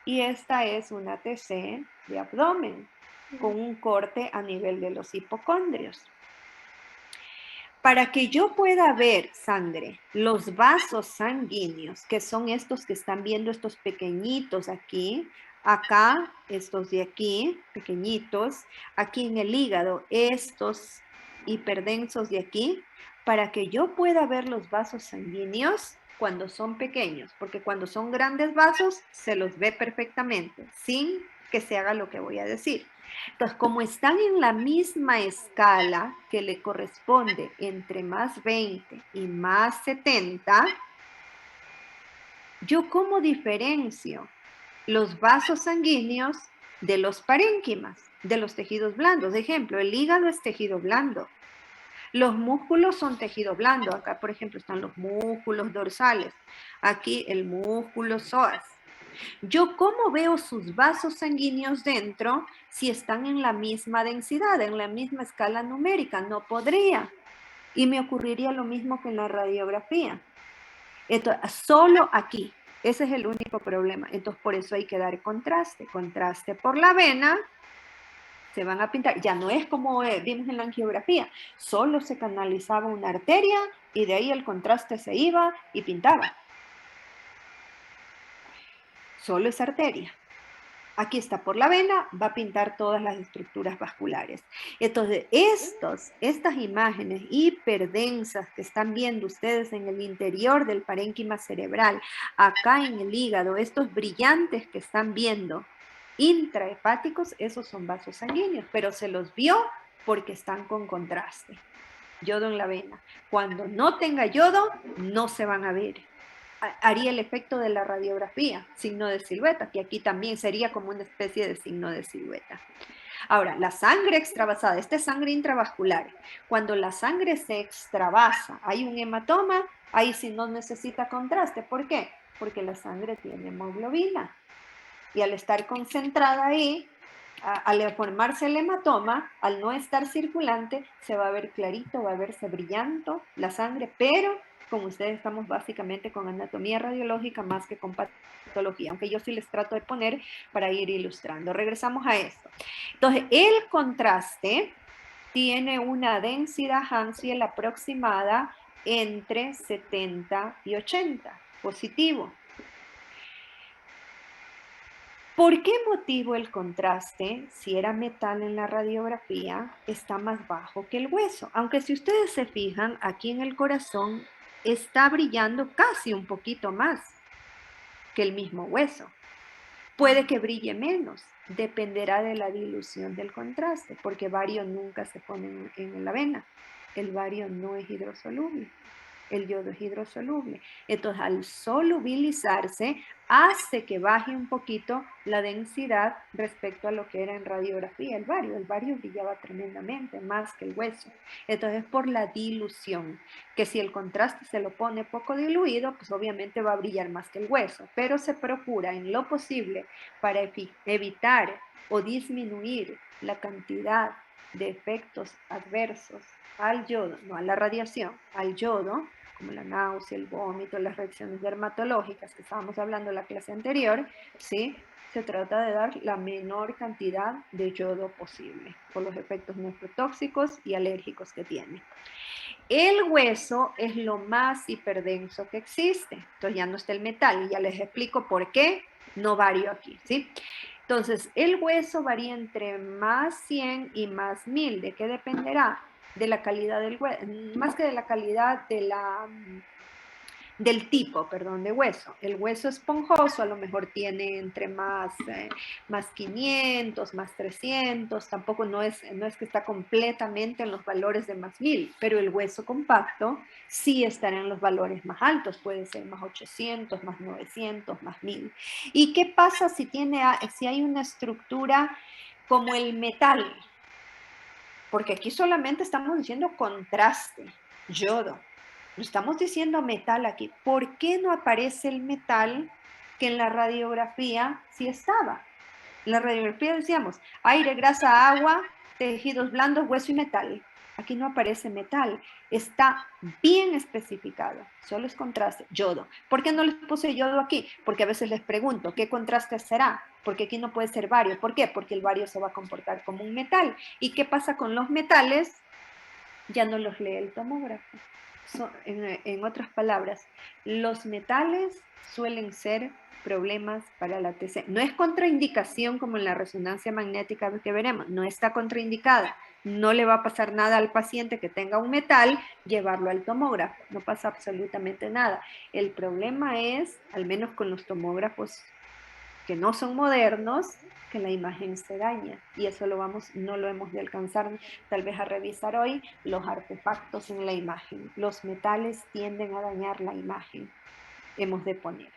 y esta es una TC de abdomen, con un corte a nivel de los hipocondrios. Para que yo pueda ver sangre, los vasos sanguíneos, que son estos que están viendo, estos pequeñitos aquí, acá, estos de aquí, pequeñitos, aquí en el hígado, estos hiperdensos de aquí, para que yo pueda ver los vasos sanguíneos cuando son pequeños, porque cuando son grandes vasos se los ve perfectamente, sin que se haga lo que voy a decir. Entonces, como están en la misma escala que le corresponde entre más 20 y más 70, ¿yo cómo diferencio los vasos sanguíneos de los parénquimas, de los tejidos blandos? De ejemplo, el hígado es tejido blando. Los músculos son tejido blando. Acá, por ejemplo, están los músculos dorsales. Aquí el músculo psoas. ¿Yo cómo veo sus vasos sanguíneos dentro si están en la misma densidad, en la misma escala numérica? No podría. Y me ocurriría lo mismo que en la radiografía. Entonces, solo aquí. Ese es el único problema. Entonces, por eso hay que dar contraste. Contraste por la vena. Se van a pintar. Ya no es como vimos en la angiografía. Solo se canalizaba una arteria y de ahí el contraste se iba y pintaba. Solo es arteria. Aquí está por la vena, va a pintar todas las estructuras vasculares. Entonces, estas imágenes hiperdensas que están viendo ustedes en el interior del parénquima cerebral, acá en el hígado, estos brillantes que están viendo, intrahepáticos, esos son vasos sanguíneos, pero se los vio porque están con contraste. Yodo en la vena. Cuando no tenga yodo, no se van a ver. Haría el efecto de la radiografía, signo de silueta, que aquí también sería como una especie de signo de silueta. Ahora, la sangre extravasada, esta es sangre intravascular. Cuando la sangre se extravasa, hay un hematoma, ahí sí no necesita contraste. ¿Por qué? Porque la sangre tiene hemoglobina. Y al estar concentrada ahí, al formarse el hematoma, al no estar circulante, se va a ver clarito, va a verse brillante la sangre, pero con ustedes estamos básicamente con anatomía radiológica más que con patología, aunque yo sí les trato de poner para ir ilustrando. Regresamos a esto. Entonces, el contraste tiene una densidad Hounsfield aproximada entre 70 y 80, positivo. ¿Por qué motivo el contraste, si era metal en la radiografía, está más bajo que el hueso? Aunque si ustedes se fijan, aquí en el corazón está brillando casi un poquito más que el mismo hueso. Puede que brille menos, dependerá de la dilución del contraste, porque bario nunca se pone en la vena. El bario no es hidrosoluble. El yodo es hidrosoluble. Entonces, al solubilizarse, hace que baje un poquito la densidad respecto a lo que era en radiografía el bario. El bario brillaba tremendamente, más que el hueso. Entonces, por la dilución, que si el contraste se lo pone poco diluido, pues obviamente va a brillar más que el hueso. Pero se procura en lo posible para evitar o disminuir la cantidad de efectos adversos al yodo, no a la radiación, al yodo, como la náusea, el vómito, las reacciones dermatológicas que estábamos hablando en la clase anterior, ¿sí? Se trata de dar la menor cantidad de yodo posible por los efectos nefrotóxicos y alérgicos que tiene. El hueso es lo más hiperdenso que existe. Entonces ya no está el metal y ya les explico por qué no vario aquí, ¿sí? Entonces, el hueso varía entre más 100 y más 1000. ¿De qué dependerá? De la calidad del hueso, más que de la calidad del tipo, perdón, de hueso. El hueso esponjoso a lo mejor tiene entre más 500, más 300, tampoco no es que está completamente en los valores de más 1000, pero el hueso compacto sí estará en los valores más altos, puede ser más 800, más 900, más 1000. ¿Y qué pasa si hay una estructura como el metal? Porque aquí solamente estamos diciendo contraste, yodo. No estamos diciendo metal aquí. ¿Por qué no aparece el metal que en la radiografía sí estaba? En la radiografía decíamos aire, grasa, agua, tejidos blandos, hueso y metal. Aquí no aparece metal. Está bien especificado. Solo es contraste, yodo. ¿Por qué no les puse yodo aquí? Porque a veces les pregunto, ¿qué contraste será? Porque aquí no puede ser bario. ¿Por qué? Porque el bario se va a comportar como un metal. ¿Y qué pasa con los metales? Ya no los lee el tomógrafo. En otras palabras, los metales suelen ser problemas para la TC. No es contraindicación como en la resonancia magnética que veremos, no está contraindicada. No le va a pasar nada al paciente que tenga un metal, llevarlo al tomógrafo. No pasa absolutamente nada. El problema es, al menos con los tomógrafos que no son modernos, que la imagen se daña. Y eso no lo hemos de alcanzar tal vez a revisar hoy, los artefactos en la imagen. Los metales tienden a dañar la imagen. Hemos de poner.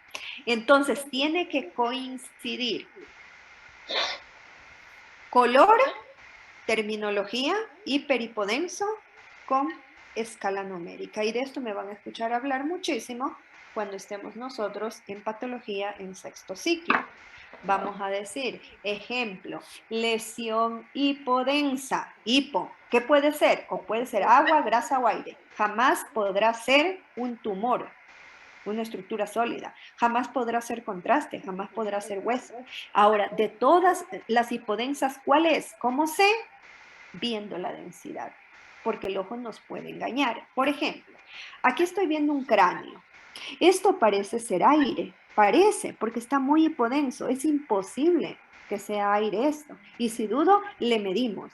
Entonces, tiene que coincidir color, terminología, hiperipodenso con escala numérica. Y de esto me van a escuchar hablar muchísimo cuando estemos nosotros en patología en sexto ciclo. Vamos a decir, ejemplo, lesión hipodensa, hipo. ¿Qué puede ser? O puede ser agua, grasa o aire. Jamás podrá ser un tumor, una estructura sólida. Jamás podrá ser contraste, jamás podrá ser hueso. Ahora, de todas las hipodensas, ¿cuál es? ¿Cómo sé? Viendo la densidad, porque el ojo nos puede engañar. Por ejemplo, aquí estoy viendo un cráneo. Esto parece ser aire, parece, porque está muy hipodenso. Es imposible que sea aire esto. Y si dudo, le medimos.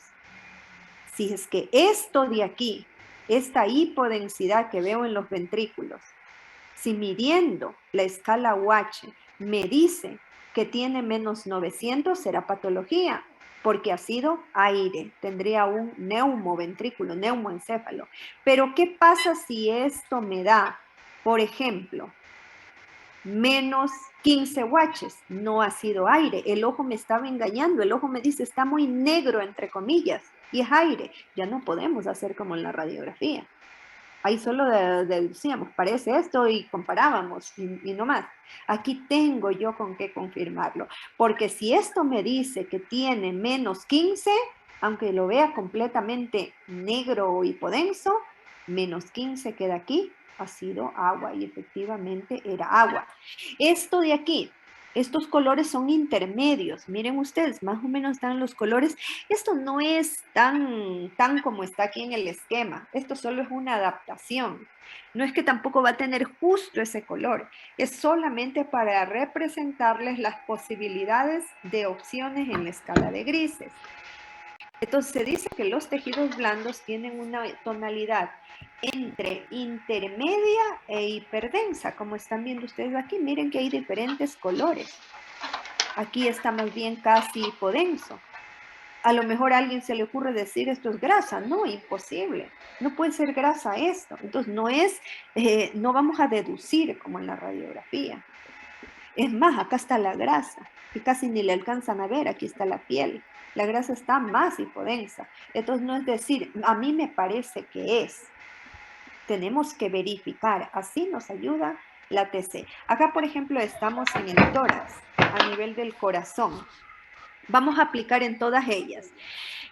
Si es que esto de aquí, esta hipodensidad que veo en los ventrículos, si midiendo la escala UH me dice que tiene menos 900, será patología, porque ha sido aire, tendría un neumoventrículo, neumoencéfalo. Pero ¿qué pasa si esto me da, por ejemplo, menos 15 watts? No ha sido aire, el ojo me estaba engañando, el ojo me dice está muy negro entre comillas y es aire. Ya no podemos hacer como en la radiografía. Ahí solo decíamos, parece esto y comparábamos y no más. Aquí tengo yo con qué confirmarlo, porque si esto me dice que tiene menos 15, aunque lo vea completamente negro o hipodenso, menos 15 queda aquí, ha sido agua y efectivamente era agua. Esto de aquí, estos colores son intermedios. Miren ustedes, más o menos están los colores. Esto no es tan como está aquí en el esquema. Esto solo es una adaptación. No es que tampoco va a tener justo ese color. Es solamente para representarles las posibilidades de opciones en la escala de grises. Entonces se dice que los tejidos blandos tienen una tonalidad entre intermedia e hiperdensa, como están viendo ustedes aquí. Miren que hay diferentes colores. Aquí está más bien casi hipodenso. A lo mejor a alguien se le ocurre decir esto es grasa. No, imposible. No puede ser grasa esto. Entonces no vamos a deducir como en la radiografía. Es más, acá está la grasa, que casi ni le alcanzan a ver, aquí está la piel. La grasa está más hipodensa. Entonces no es decir, a mí me parece que es. Tenemos que verificar, así nos ayuda la TC. Acá, por ejemplo, estamos en el tórax, a nivel del corazón. Vamos a aplicar en todas ellas.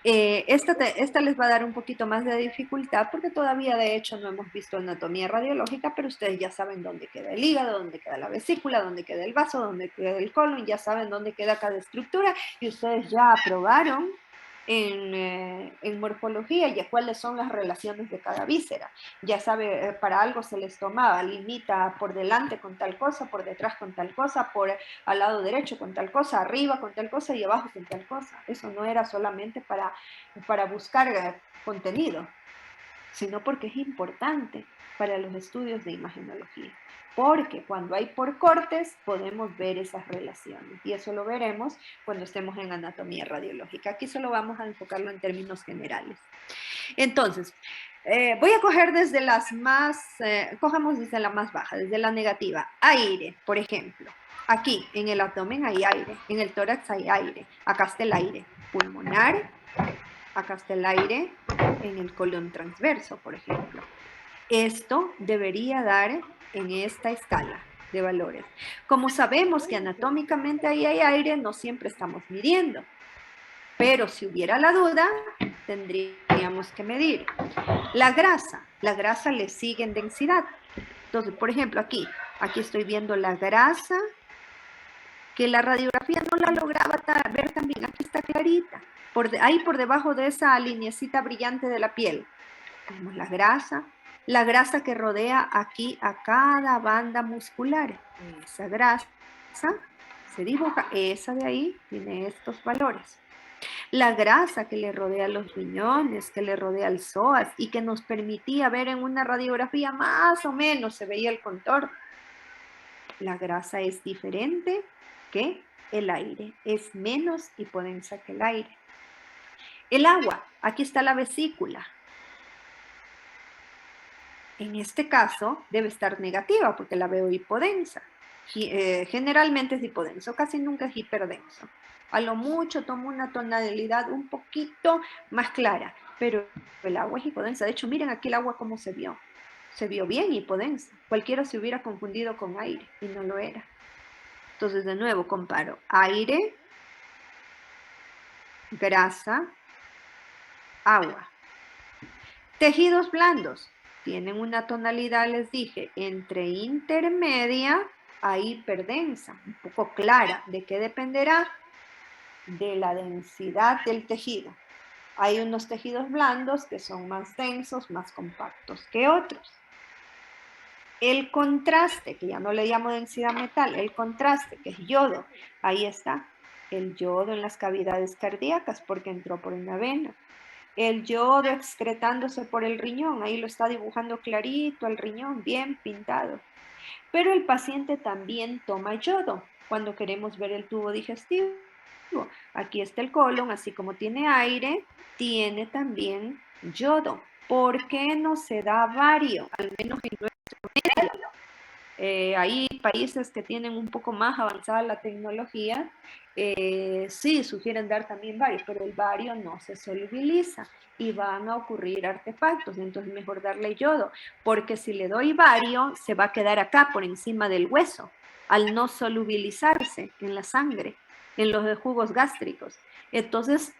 Esta les va a dar un poquito más de dificultad porque todavía de hecho no hemos visto anatomía radiológica, pero ustedes ya saben dónde queda el hígado, dónde queda la vesícula, dónde queda el vaso, dónde queda el colon, ya saben dónde queda cada estructura y ustedes ya aprobaron en morfología ya cuáles son las relaciones de cada víscera. Ya sabe, para algo se les tomaba, limita por delante con tal cosa, por detrás con tal cosa, al lado derecho con tal cosa, arriba con tal cosa y abajo con tal cosa. Eso no era solamente para buscar contenido, sino porque es importante para los estudios de imagenología. Porque cuando hay por cortes podemos ver esas relaciones y eso lo veremos cuando estemos en anatomía radiológica. Aquí solo vamos a enfocarlo en términos generales. Entonces, voy a coger desde las cojamos desde la más baja, desde la negativa. Aire, por ejemplo. Aquí en el abdomen hay aire, en el tórax hay aire. Acá está el aire pulmonar, acá está el aire en el colon transverso, por ejemplo. Esto debería dar en esta escala de valores. Como sabemos que anatómicamente ahí hay aire, no siempre estamos midiendo. Pero si hubiera la duda, tendríamos que medir. La grasa le sigue en densidad. Entonces, por ejemplo, aquí estoy viendo la grasa, que la radiografía no la lograba ver también. Aquí está clarita. Ahí por debajo de esa lineecita brillante de la piel. Tenemos la grasa que rodea aquí a cada banda muscular. Esa grasa se dibuja, esa de ahí tiene estos valores. La grasa que le rodea los riñones, que le rodea el psoas y que nos permitía ver en una radiografía más o menos se veía el contorno. La grasa es diferente que el aire, es menos hipodensa que el aire. El agua, aquí está la vesícula. En este caso debe estar negativa porque la veo hipodensa. Generalmente es hipodenso, casi nunca es hiperdenso. A lo mucho toma una tonalidad un poquito más clara, pero el agua es hipodensa. De hecho, miren aquí el agua cómo se vio. Se vio bien hipodensa. Cualquiera se hubiera confundido con aire y no lo era. Entonces, de nuevo, comparo aire, grasa, agua. Tejidos blandos. Tienen una tonalidad, les dije, entre intermedia a hiperdensa, un poco clara. ¿De qué dependerá? De la densidad del tejido. Hay unos tejidos blandos que son más densos, más compactos que otros. El contraste, que ya no le llamo densidad metal, el contraste, que es yodo, ahí está. El yodo en las cavidades cardíacas porque entró por una vena. El yodo excretándose por el riñón, ahí lo está dibujando clarito el riñón, bien pintado. Pero el paciente también toma yodo cuando queremos ver el tubo digestivo. Aquí está el colon, así como tiene aire, tiene también yodo. ¿Por qué no se da bario? Al menos en nuestro medio. Hay países que tienen un poco más avanzada la tecnología, sí, sugieren dar también bario, pero el bario no se solubiliza y van a ocurrir artefactos, entonces mejor darle yodo, porque si le doy bario, se va a quedar acá por encima del hueso, al no solubilizarse en la sangre, en los jugos gástricos. Entonces,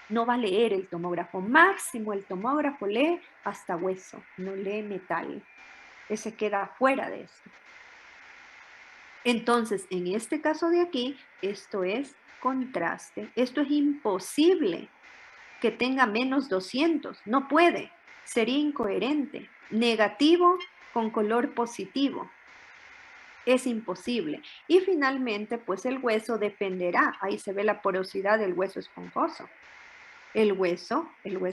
no va a leer el tomógrafo, máximo el tomógrafo lee hasta hueso, no lee metal. Ese queda fuera de esto. Entonces, en este caso de aquí, esto es contraste. Esto es imposible que tenga menos 200. No puede. Sería incoherente. Negativo con color positivo. Es imposible. Y finalmente, pues el hueso dependerá. Ahí se ve la porosidad del hueso esponjoso. El hueso,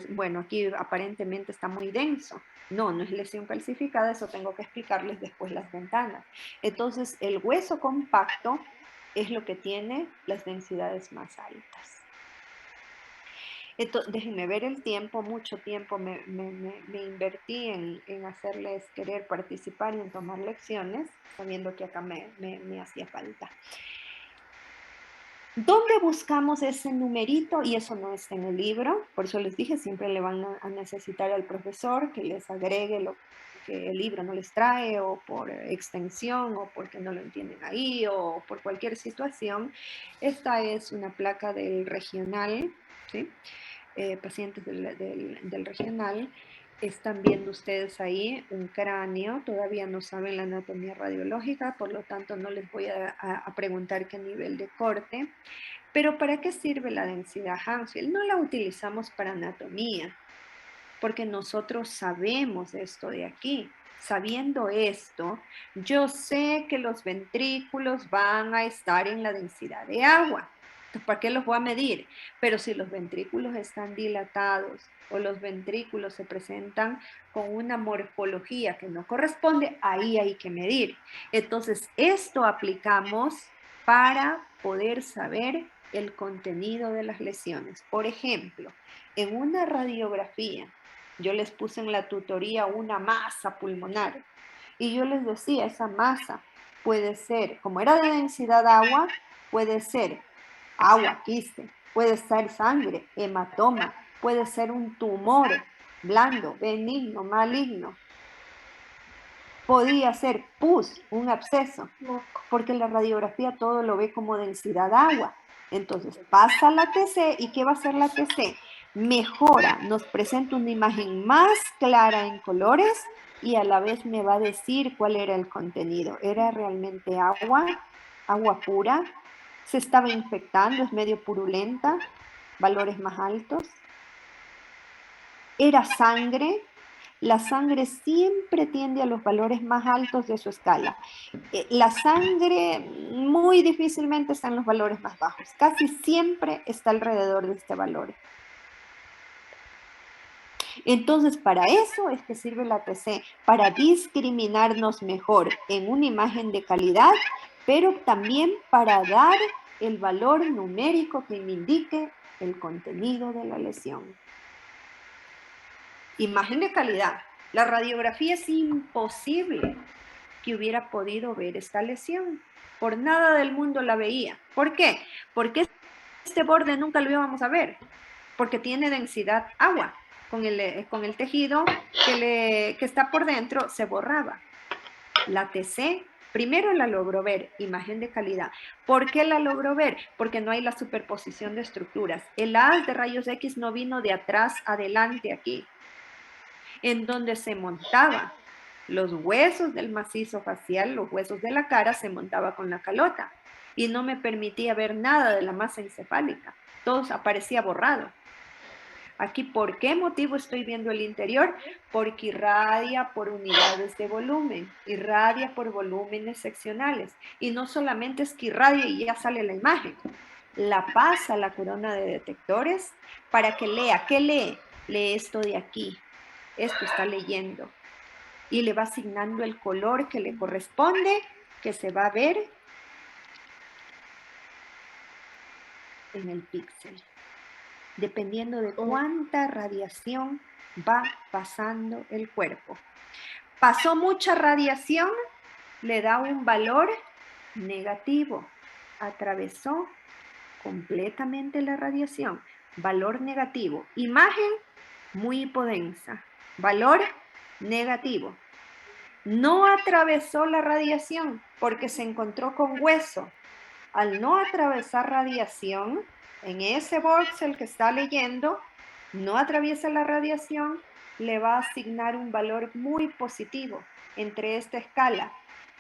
bueno, aquí aparentemente está muy denso. No, no es lesión calcificada, eso tengo que explicarles después las ventanas. Entonces, el hueso compacto es lo que tiene las densidades más altas. Entonces, déjenme ver el tiempo, mucho tiempo me invertí en hacerles querer participar y en tomar lecciones, sabiendo que acá me hacía falta. ¿Dónde buscamos ese numerito? Y eso no está en el libro, por eso les dije, siempre le van a necesitar al profesor que les agregue lo que el libro no les trae, o por extensión, o porque no lo entienden ahí, o por cualquier situación. Esta es una placa del regional, ¿sí? Pacientes del regional. Están viendo ustedes ahí un cráneo, todavía no saben la anatomía radiológica, por lo tanto no les voy a preguntar qué nivel de corte. Pero ¿para qué sirve la densidad Hounsfield? No la utilizamos para anatomía, porque nosotros sabemos esto de aquí. Sabiendo esto, yo sé que los ventrículos van a estar en la densidad de agua. Entonces, ¿para qué los voy a medir? Pero si los ventrículos están dilatados o los ventrículos se presentan con una morfología que no corresponde, ahí hay que medir. Entonces, esto aplicamos para poder saber el contenido de las lesiones. Por ejemplo, en una radiografía, yo les puse en la tutoría una masa pulmonar y yo les decía, esa masa puede ser, como era de densidad agua, puede ser agua, quiste, puede ser sangre, hematoma, puede ser un tumor blando, benigno, maligno. Podía ser pus, un absceso, porque la radiografía todo lo ve como densidad agua. Entonces pasa la TC y ¿qué va a hacer la TC? Mejora, nos presenta una imagen más clara en colores y a la vez me va a decir cuál era el contenido. ¿Era realmente agua? ¿Agua pura? ¿Se estaba infectando? ¿Es medio purulenta? ¿Valores más altos? ¿Era sangre? La sangre siempre tiende a los valores más altos de su escala. La sangre muy difícilmente está en los valores más bajos. Casi siempre está alrededor de este valor. Entonces, para eso es que sirve la TC, para discriminarnos mejor en una imagen de calidad, pero también para dar el valor numérico que me indique el contenido de la lesión. Imagen de calidad. La radiografía es imposible que hubiera podido ver esta lesión. Por nada del mundo la veía. ¿Por qué? Porque este borde nunca lo íbamos a ver, porque tiene densidad agua. Con el tejido que está por dentro se borraba. La TC primero la logró ver, imagen de calidad. ¿Por qué la logró ver? Porque no hay la superposición de estructuras. El haz de rayos X no vino de atrás adelante aquí, en donde se montaba los huesos del macizo facial, los huesos de la cara, se montaba con la calota y no me permitía ver nada de la masa encefálica. Todo aparecía borrado. Aquí, ¿por qué motivo estoy viendo el interior? Porque irradia por unidades de volumen, irradia por volúmenes seccionales. Y no solamente es que irradia y ya sale la imagen. La pasa a la corona de detectores para que lea. ¿Qué lee? Lee esto de aquí. Esto está leyendo. Y le va asignando el color que le corresponde, que se va a ver en el píxel, dependiendo de cuánta radiación va pasando el cuerpo. Pasó mucha radiación, le da un valor negativo. Atravesó completamente la radiación, valor negativo. Imagen muy hipodensa, valor negativo. No atravesó la radiación porque se encontró con hueso. Al no atravesar radiación, en ese voxel que está leyendo, no atraviesa la radiación, le va a asignar un valor muy positivo entre esta escala.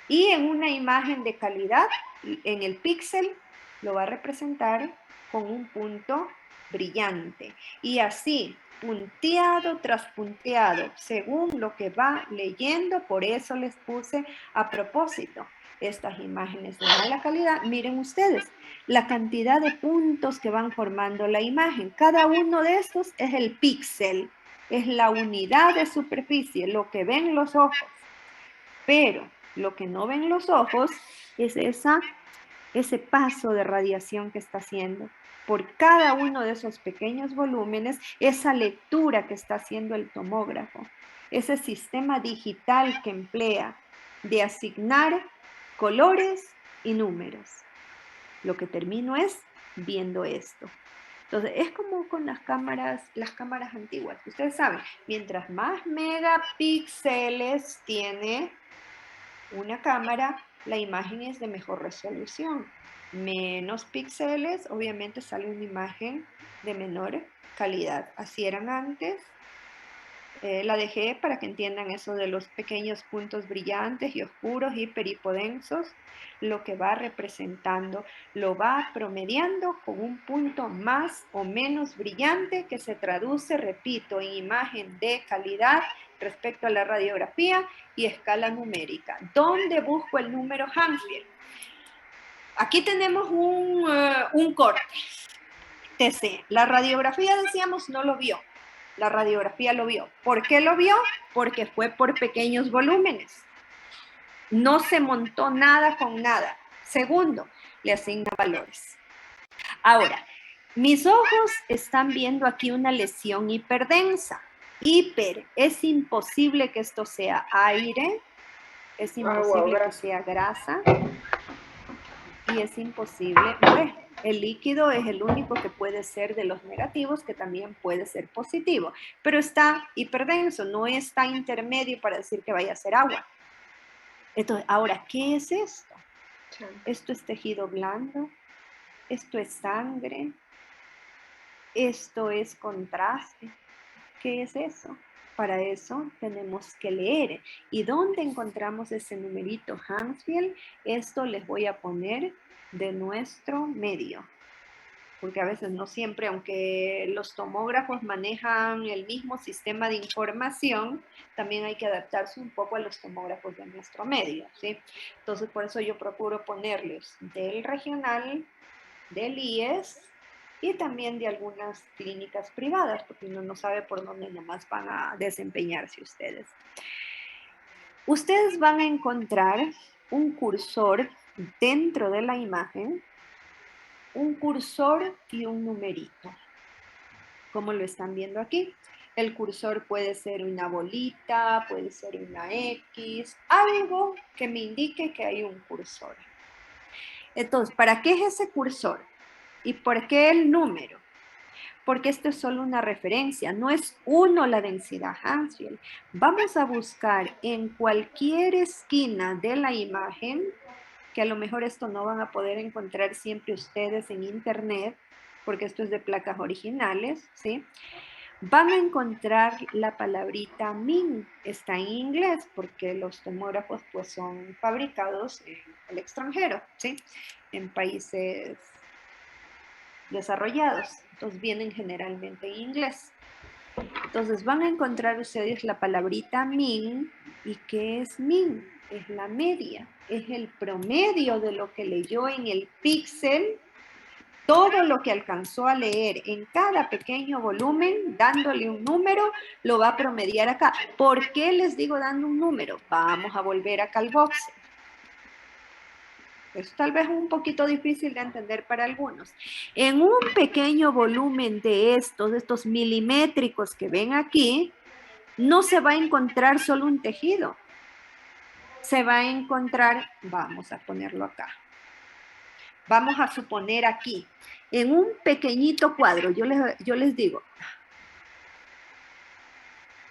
Y en una imagen de calidad, en el píxel, lo va a representar con un punto brillante. Y así, punteado tras punteado, según lo que va leyendo, por eso les puse a propósito estas imágenes de mala calidad. Miren ustedes, la cantidad de puntos que van formando la imagen. Cada uno de estos es el píxel, es la unidad de superficie, lo que ven los ojos. Pero lo que no ven los ojos es ese paso de radiación que está haciendo. por cada uno de esos pequeños volúmenes, esa lectura que está haciendo el tomógrafo, ese sistema digital que emplea de asignar colores y números. Lo que termino es viendo esto. Entonces, es como con las cámaras antiguas. Ustedes saben, mientras más megapíxeles tiene una cámara, la imagen es de mejor resolución. Menos píxeles, obviamente sale una imagen de menor calidad. Así eran antes. La dejé para que entiendan eso de los pequeños puntos brillantes y oscuros, hiperhipodensos, lo que va representando, lo va promediando con un punto más o menos brillante que se traduce, repito, en imagen de calidad respecto a la radiografía y escala numérica. ¿Dónde busco el número Hansfield? Aquí tenemos un corte. TC. La radiografía, decíamos, no lo vio. La radiografía lo vio. ¿Por qué lo vio? Porque fue por pequeños volúmenes. No se montó nada con nada. Segundo, le asigna valores. Ahora, mis ojos están viendo aquí una lesión hiperdensa. Hiper, es imposible que esto sea aire, es imposible que sea grasa y es imposible, pues, el líquido es el único que puede ser de los negativos, que también puede ser positivo, pero está hiperdenso, no está intermedio para decir que vaya a ser agua. Entonces, ahora, ¿qué es esto? Esto es tejido blando, esto es sangre, esto es contraste. ¿Qué es eso? Para eso tenemos que leer. ¿Y dónde encontramos ese numerito Hansfield? Esto les voy a poner de nuestro medio. Porque a veces no siempre, aunque los tomógrafos manejan el mismo sistema de información, también hay que adaptarse un poco a los tomógrafos de nuestro medio, ¿sí? Entonces, por eso yo procuro ponerles del regional, del IES, y también de algunas clínicas privadas, porque uno no sabe por dónde nomás van a desempeñarse ustedes. Ustedes van a encontrar un cursor dentro de la imagen, un cursor y un numerito, como lo están viendo aquí. El cursor puede ser una bolita, puede ser una X, algo que me indique que hay un cursor. Entonces, ¿para qué es ese cursor? ¿Y por qué el número? Porque esto es solo una referencia, no es 1 la densidad Hansfield. Vamos a buscar en cualquier esquina de la imagen, que a lo mejor esto no van a poder encontrar siempre ustedes en internet, porque esto es de placas originales, ¿sí? Van a encontrar la palabrita min, está en inglés, porque los tomógrafos pues son fabricados en el extranjero, ¿sí? En países desarrollados, entonces vienen generalmente en inglés. Entonces van a encontrar ustedes la palabrita min. ¿Y qué es min? Es la media, es el promedio de lo que leyó en el píxel, todo lo que alcanzó a leer en cada pequeño volumen, dándole un número, lo va a promediar acá. ¿Por qué les digo dando un número? Vamos a volver acá al box. Es tal vez un poquito difícil de entender para algunos. En un pequeño volumen de estos milimétricos que ven aquí, no se va a encontrar solo un tejido. Se va a encontrar, vamos a ponerlo acá. Vamos a suponer aquí, en un pequeñito cuadro, yo les digo,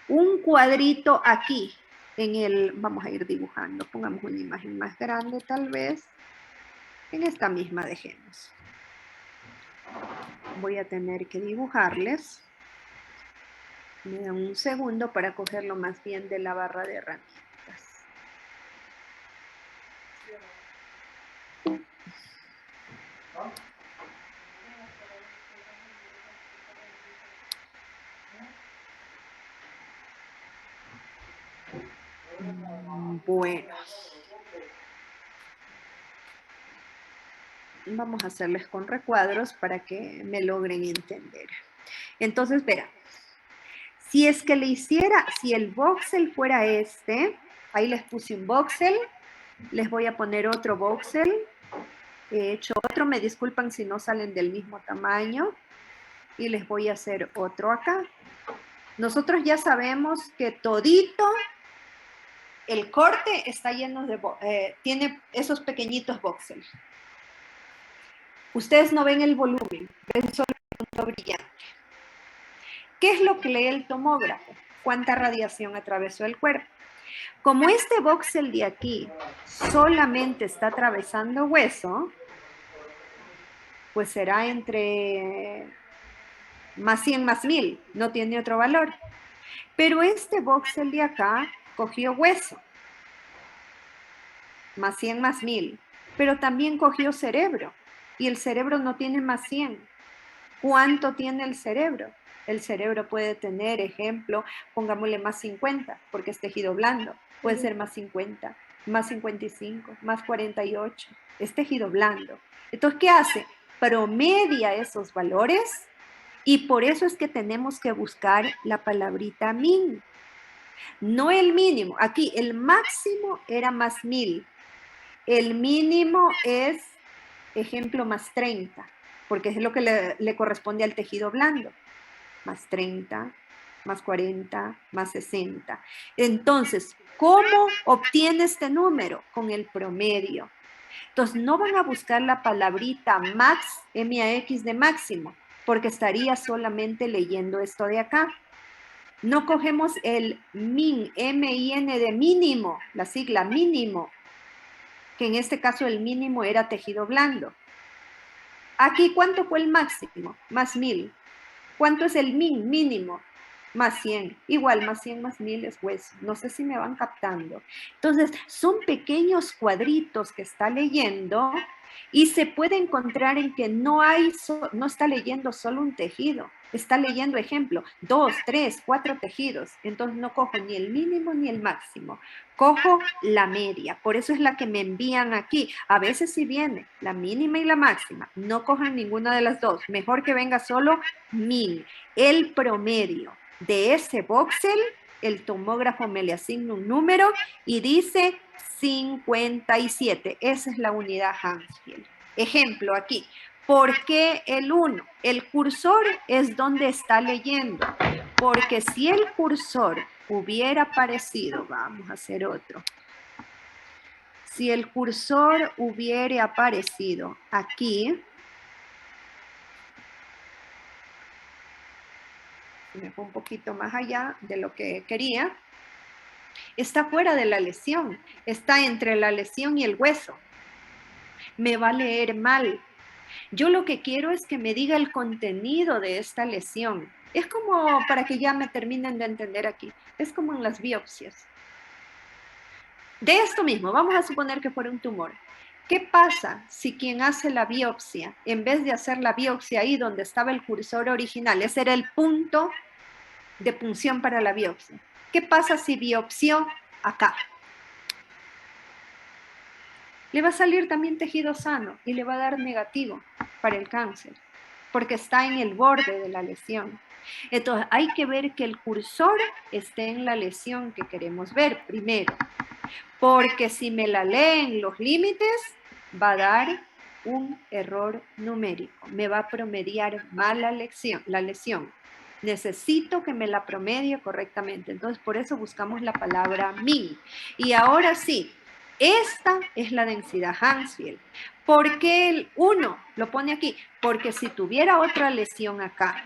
un cuadrito aquí, vamos a ir dibujando, pongamos una imagen más grande tal vez. En esta misma dejemos. Voy a tener que dibujarles. Me dan un segundo para cogerlo más bien de la barra de herramientas. Bueno. Vamos a hacerles con recuadros para que me logren entender. Entonces, verán, si es que le hiciera, si el voxel fuera este, ahí les puse un voxel, les voy a poner otro voxel, He hecho otro, me disculpan si no salen del mismo tamaño. Y les voy a hacer otro acá. Nosotros ya sabemos que todito el corte está lleno de, tiene esos pequeñitos voxels. Ustedes no ven el volumen, ven solo el punto brillante. ¿Qué es lo que lee el tomógrafo? ¿Cuánta radiación atravesó el cuerpo? Como este voxel de aquí solamente está atravesando hueso, pues será entre más 100 más 1000, no tiene otro valor. Pero este voxel de acá cogió hueso, más 100 más 1000, pero también cogió cerebro, y el cerebro no tiene más 100. ¿Cuánto tiene el cerebro? El cerebro puede tener, ejemplo, pongámosle más 50, porque es tejido blando. Puede ser más 50, más 55, más 48. Es tejido blando. Entonces, ¿qué hace? Promedia esos valores y por eso es que tenemos que buscar la palabrita min. No el mínimo. Aquí el máximo era más 1000. El mínimo es, ejemplo, más 30, porque es lo que le corresponde al tejido blando. Más 30, más 40, más 60. Entonces, ¿cómo obtiene este número? Con el promedio. Entonces, no van a buscar la palabrita max, MAX de máximo, porque estaría solamente leyendo esto de acá. No cogemos el min, M-I-N de mínimo, la sigla mínimo, que en este caso el mínimo era tejido blando. Aquí, ¿cuánto fue el máximo? Más 1000. ¿Cuánto es el min, mínimo? Más 100. Igual, más 100 más 1000 es hueso. No sé si me van captando. Entonces, son pequeños cuadritos que está leyendo y se puede encontrar en que no está leyendo solo un tejido. Está leyendo, ejemplo, 2, 3, 4 tejidos. Entonces, no cojo ni el mínimo ni el máximo. Cojo la media. Por eso es la que me envían aquí. A veces sí viene la mínima y la máxima. No cojan ninguna de las dos. Mejor que venga solo min. El promedio de ese voxel, el tomógrafo me le asigna un número y dice 57. Esa es la unidad Hansfield. Ejemplo aquí. ¿Por qué el 1? El cursor es donde está leyendo. Porque si el cursor hubiera aparecido, vamos a hacer otro. Si el cursor hubiera aparecido aquí, me fue un poquito más allá de lo que quería, está fuera de la lesión, está entre la lesión y el hueso. Me va a leer mal. Yo lo que quiero es que me diga el contenido de esta lesión. Es como, para que ya me terminen de entender aquí, es como en las biopsias. De esto mismo, vamos a suponer que fuera un tumor. ¿Qué pasa si quien hace la biopsia, en vez de hacer la biopsia ahí donde estaba el cursor original, ese era el punto de punción para la biopsia? ¿Qué pasa si biopsió acá? Le va a salir también tejido sano y le va a dar negativo para el cáncer, porque está en el borde de la lesión. Entonces, hay que ver que el cursor esté en la lesión que queremos ver primero, porque si me la leen los límites, va a dar un error numérico, me va a promediar mal la lesión. Necesito que me la promedie correctamente, entonces por eso buscamos la palabra min. Y ahora sí, esta es la densidad Hansfield. ¿Por qué el 1 lo pone aquí? Porque si tuviera otra lesión acá,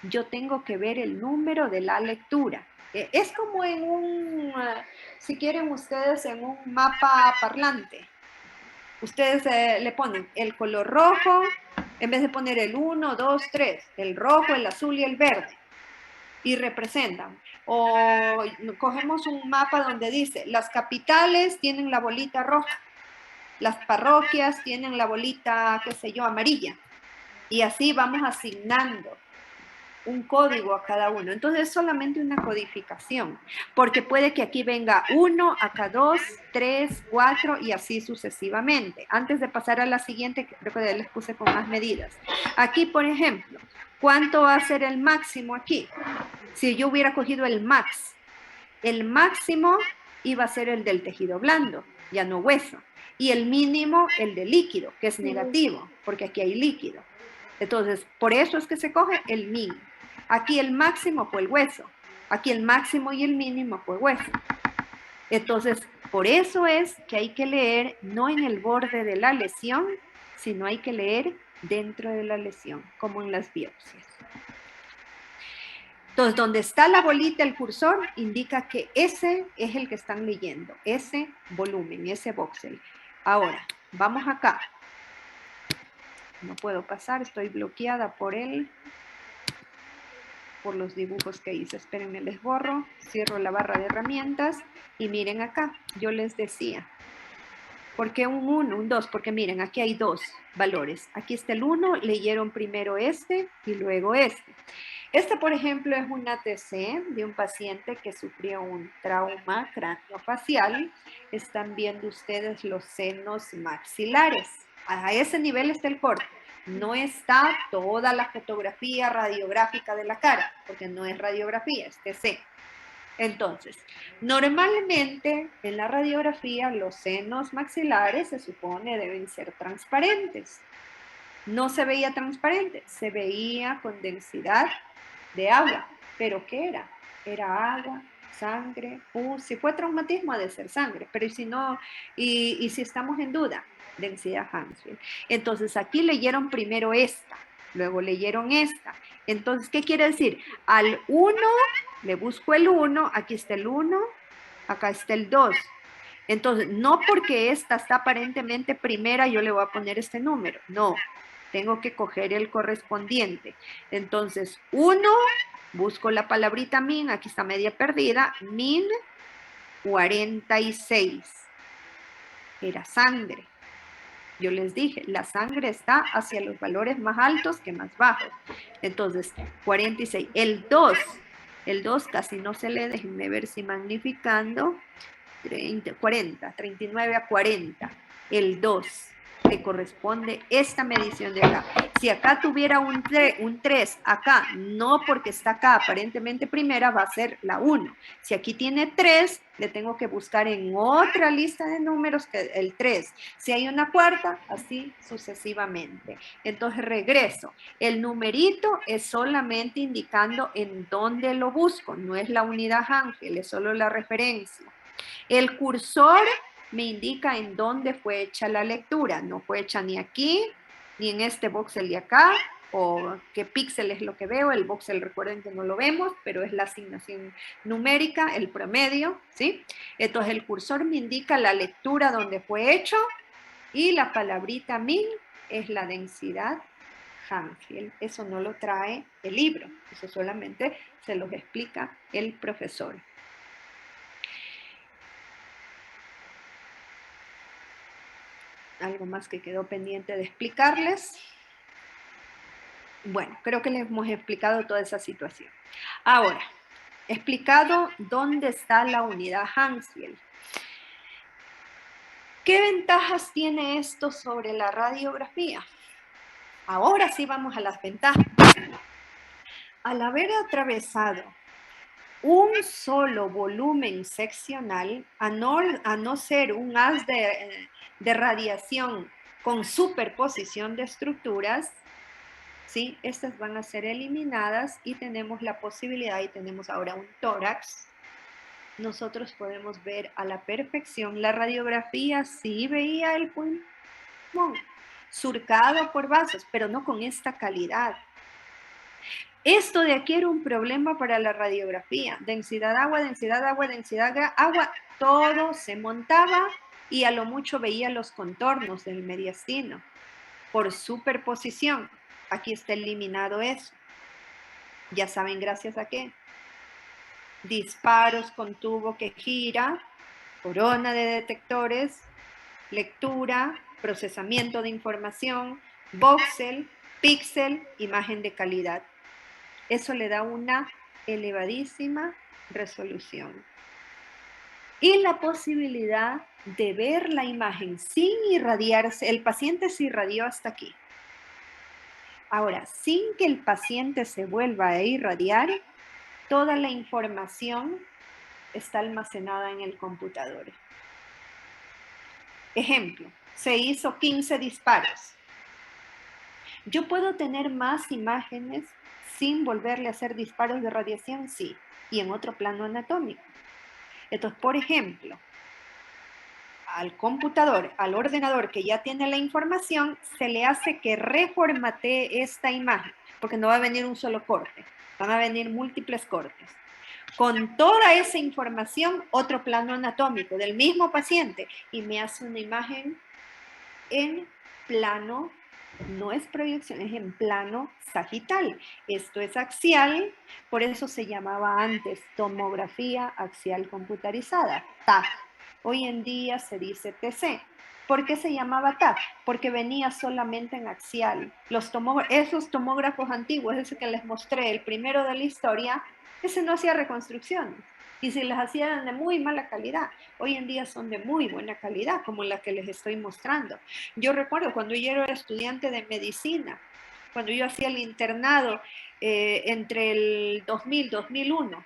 yo tengo que ver el número de la lectura. Es como en un, si quieren ustedes, en un mapa parlante. Ustedes le ponen el color rojo, en vez de poner el 1, 2, 3, el rojo, el azul y el verde. Y representan. O cogemos un mapa donde dice, las capitales tienen la bolita roja, las parroquias tienen la bolita, qué sé yo, amarilla. Y así vamos asignando un código a cada uno. Entonces es solamente una codificación, porque puede que aquí venga 1, acá 2, 3, 4 y así sucesivamente. Antes de pasar a la siguiente, que creo que les puse con más medidas. Aquí, por ejemplo, ¿cuánto va a ser el máximo aquí? Si yo hubiera cogido el max. El máximo iba a ser el del tejido blando, ya no hueso. Y el mínimo, el de líquido, que es negativo, porque aquí hay líquido. Entonces, por eso es que se coge el mínimo. Aquí el máximo fue el hueso. Aquí el máximo y el mínimo fue hueso. Entonces, por eso es que hay que leer no en el borde de la lesión, sino hay que leer dentro de la lesión, como en las biopsias. Entonces, donde está la bolita, el cursor, indica que ese es el que están leyendo, ese volumen, ese voxel. Ahora, vamos acá. No puedo pasar, estoy bloqueada por los dibujos que hice. Espérenme, les borro, cierro la barra de herramientas y miren acá, yo les decía. ¿Por qué un 1, un 2? Porque miren, aquí hay dos valores. Aquí está el 1, leyeron primero este y luego este. Este, por ejemplo, es una TC de un paciente que sufrió un trauma craneofacial. Están viendo ustedes los senos maxilares. A ese nivel está el corte. No está toda la fotografía radiográfica de la cara, porque no es radiografía, es TC. Entonces, normalmente en la radiografía los senos maxilares se supone deben ser transparentes. No se veía transparente, se veía con densidad de agua. ¿Pero qué era? Era agua, sangre, pus. Si fue traumatismo ha de ser sangre, pero si no, y si estamos en duda, densidad Hansfield. Entonces aquí leyeron primero esta, luego leyeron esta. Entonces, ¿qué quiere decir? Al 1 le busco el 1, aquí está el 1, acá está el 2. Entonces, no porque esta está aparentemente primera, yo le voy a poner este número. No, tengo que coger el correspondiente. Entonces, 1, busco la palabrita min, aquí está media perdida, min 46. Era sangre. Yo les dije, la sangre está hacia los valores más altos que más bajos. Entonces, 46. El 2 casi no se lee, déjenme ver si magnificando. 39 a 40. El 2 le corresponde esta medición de acá. Si acá tuviera un 3, acá, no porque está acá aparentemente primera, va a ser la 1. Si aquí tiene 3, le tengo que buscar en otra lista de números que el 3. Si hay una cuarta, así sucesivamente. Entonces regreso. El numerito es solamente indicando en dónde lo busco, no es la unidad Hansfield, es solo la referencia. El cursor me indica en dónde fue hecha la lectura. No fue hecha ni aquí, ni en este voxel de acá, o qué píxel es lo que veo. El voxel, recuerden que no lo vemos, pero es la asignación numérica, el promedio, ¿sí? Entonces el cursor me indica la lectura donde fue hecho y la palabrita min es la densidad Hansfield. Eso no lo trae el libro, eso solamente se los explica el profesor. Algo más que quedó pendiente de explicarles. Bueno, creo que les hemos explicado toda esa situación. Ahora, explicado dónde está la unidad Hansfield. ¿Qué ventajas tiene esto sobre la radiografía? Ahora sí vamos a las ventajas. Al haber atravesado un solo volumen seccional, a no ser un haz de radiación con superposición de estructuras, ¿sí? Estas van a ser eliminadas y tenemos la posibilidad, y tenemos ahora un tórax. Nosotros podemos ver a la perfección. La radiografía sí veía el pulmón surcado por vasos, pero no con esta calidad. Esto de aquí era un problema para la radiografía. Densidad agua, densidad agua, densidad agua, todo se montaba y a lo mucho veía los contornos del mediastino por superposición. Aquí está eliminado eso. Ya saben gracias a qué. Disparos con tubo que gira, corona de detectores, lectura, procesamiento de información, voxel, píxel, imagen de calidad. Eso le da una elevadísima resolución. Y la posibilidad de ver la imagen sin irradiarse. El paciente se irradió hasta aquí. Ahora, sin que el paciente se vuelva a irradiar, toda la información está almacenada en el computador. Ejemplo, se hizo 15 disparos. ¿Yo puedo tener más imágenes sin volverle a hacer disparos de radiación? Sí, y en otro plano anatómico. Entonces, por ejemplo, al computador, al ordenador que ya tiene la información, se le hace que reformatee esta imagen, porque no va a venir un solo corte, van a venir múltiples cortes. Con toda esa información, otro plano anatómico del mismo paciente, y me hace una imagen en plano, no es proyección, es en plano sagital. Esto es axial, por eso se llamaba antes tomografía axial computarizada, TAC. Hoy en día se dice TC. ¿Por qué se llamaba TAC? Porque venía solamente en axial. Esos tomógrafos antiguos, ese que les mostré, el primero de la historia, ese no hacía reconstrucciones. Y si las hacían de muy mala calidad, hoy en día son de muy buena calidad, como la que les estoy mostrando. Yo recuerdo cuando yo era estudiante de medicina, cuando yo hacía el internado entre el 2000 y 2001,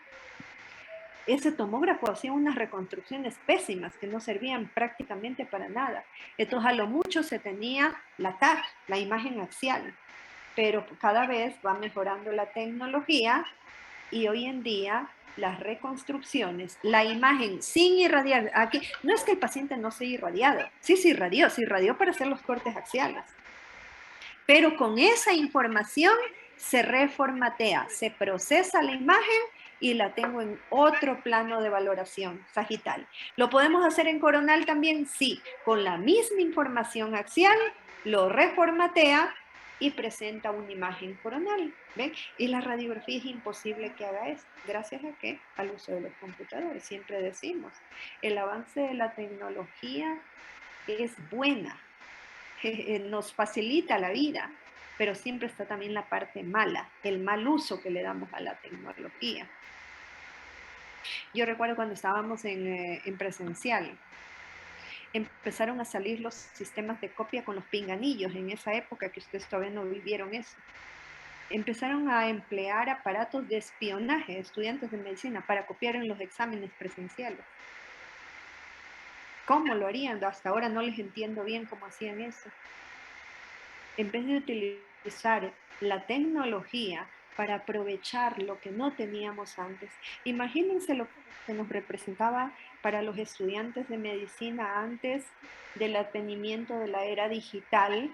ese tomógrafo hacía unas reconstrucciones pésimas que no servían prácticamente para nada. Entonces, a lo mucho se tenía la TAC, la imagen axial, pero cada vez va mejorando la tecnología y hoy en día las reconstrucciones, la imagen sin irradiar, aquí no es que el paciente no sea irradiado, sí se irradió para hacer los cortes axiales, pero con esa información se reformatea, se procesa la imagen y la tengo en otro plano de valoración sagital. ¿Lo podemos hacer en coronal también? Sí, con la misma información axial, lo reformatea y presenta una imagen coronal. ¿Ven? Y la radiografía es imposible que haga esto. ¿Gracias a qué? Al uso de los computadores. Siempre decimos, el avance de la tecnología es buena, nos facilita la vida, pero siempre está también la parte mala, el mal uso que le damos a la tecnología. Yo recuerdo cuando estábamos en presencial, empezaron a salir los sistemas de copia con los pinganillos en esa época que ustedes todavía no vivieron eso. Empezaron a emplear aparatos de espionaje, estudiantes de medicina, para copiar en los exámenes presenciales. ¿Cómo lo harían? Hasta ahora no les entiendo bien cómo hacían eso. En vez de utilizar la tecnología para aprovechar lo que no teníamos antes, imagínense lo que nos representaba para los estudiantes de medicina antes del advenimiento de la era digital,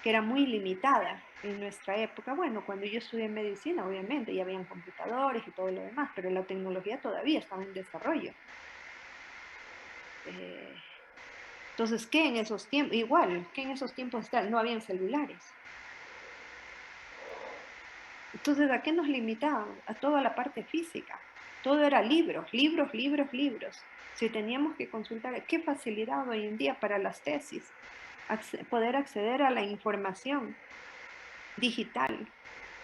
que era muy limitada en nuestra época. Bueno, cuando yo estudié medicina, obviamente, ya habían computadores y todo lo demás, pero la tecnología todavía estaba en desarrollo. Entonces, ¿qué en esos tiempos? Igual, ¿qué en esos tiempos no habían celulares? Entonces, ¿a qué nos limitaban? A toda la parte física. Todo era libros, libros, libros, libros. Si teníamos que consultar, qué facilidad hoy en día para las tesis, poder acceder a la información digital.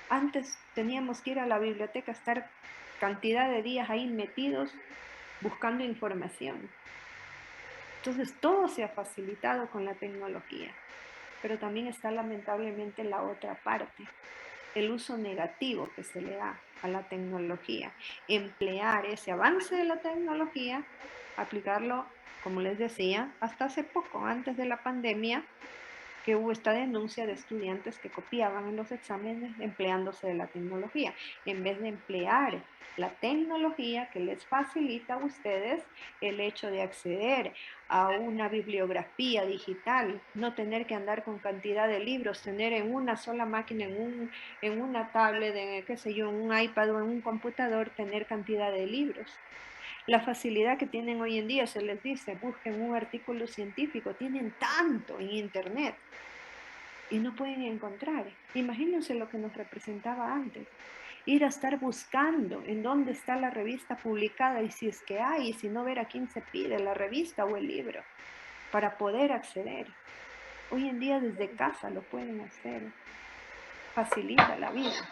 Antes teníamos que ir a la biblioteca, estar cantidad de días ahí metidos buscando información. Entonces, todo se ha facilitado con la tecnología, pero también está lamentablemente la otra parte, el uso negativo que se le da a la tecnología. Emplear ese avance de la tecnología, aplicarlo, como les decía, hasta hace poco, antes de la pandemia, que hubo esta denuncia de estudiantes que copiaban en los exámenes empleándose de la tecnología. En vez de emplear la tecnología que les facilita a ustedes el hecho de acceder a una bibliografía digital, no tener que andar con cantidad de libros, tener en una sola máquina, en una tablet, en, qué sé yo, en un iPad o en un computador, tener cantidad de libros. La facilidad que tienen hoy en día, se les dice, busquen un artículo científico, tienen tanto en internet y no pueden encontrar. Imagínense lo que nos representaba antes. Ir a estar buscando en dónde está la revista publicada y si es que hay, y si no, ver a quién se pide la revista o el libro para poder acceder. Hoy en día desde casa lo pueden hacer. Facilita la vida.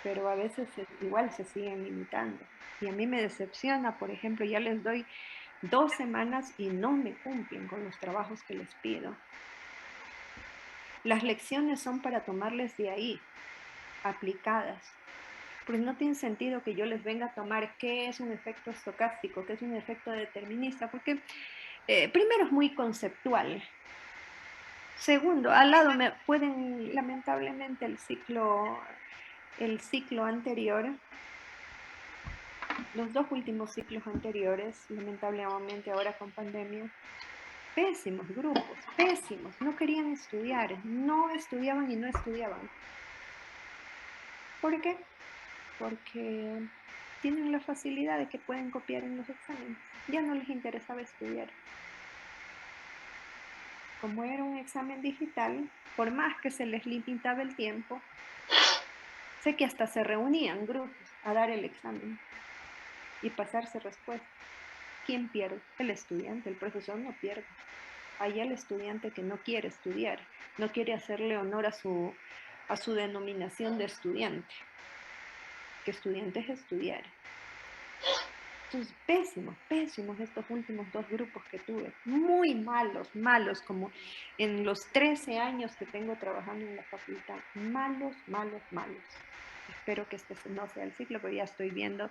Pero a veces igual se siguen limitando. Y a mí me decepciona, por ejemplo, ya les doy 2 semanas y no me cumplen con los trabajos que les pido. Las lecciones son para tomarles de ahí, aplicadas. Porque no tiene sentido que yo les venga a tomar qué es un efecto estocástico, qué es un efecto determinista, porque primero es muy conceptual. Segundo, al lado me pueden, lamentablemente, el ciclo anterior, los 2 últimos ciclos anteriores, lamentablemente ahora con pandemia, pésimos grupos, pésimos, no querían estudiar, no estudiaban y no estudiaban. ¿Por qué? Porque tienen la facilidad de que pueden copiar en los exámenes. Ya no les interesaba estudiar. Como era un examen digital, por más que se les limitaba el tiempo, sé que hasta se reunían grupos a dar el examen y pasarse respuestas. ¿Quién pierde? El estudiante, el profesor no pierde. Hay el estudiante que no quiere estudiar, no quiere hacerle honor a su denominación de estudiante, que estudiante es estudiar. Entonces, pésimos estos últimos 2 grupos que tuve, muy malos, como en los 13 años que tengo trabajando en la facultad, malos. Espero que este no sea el ciclo, pero ya estoy viendo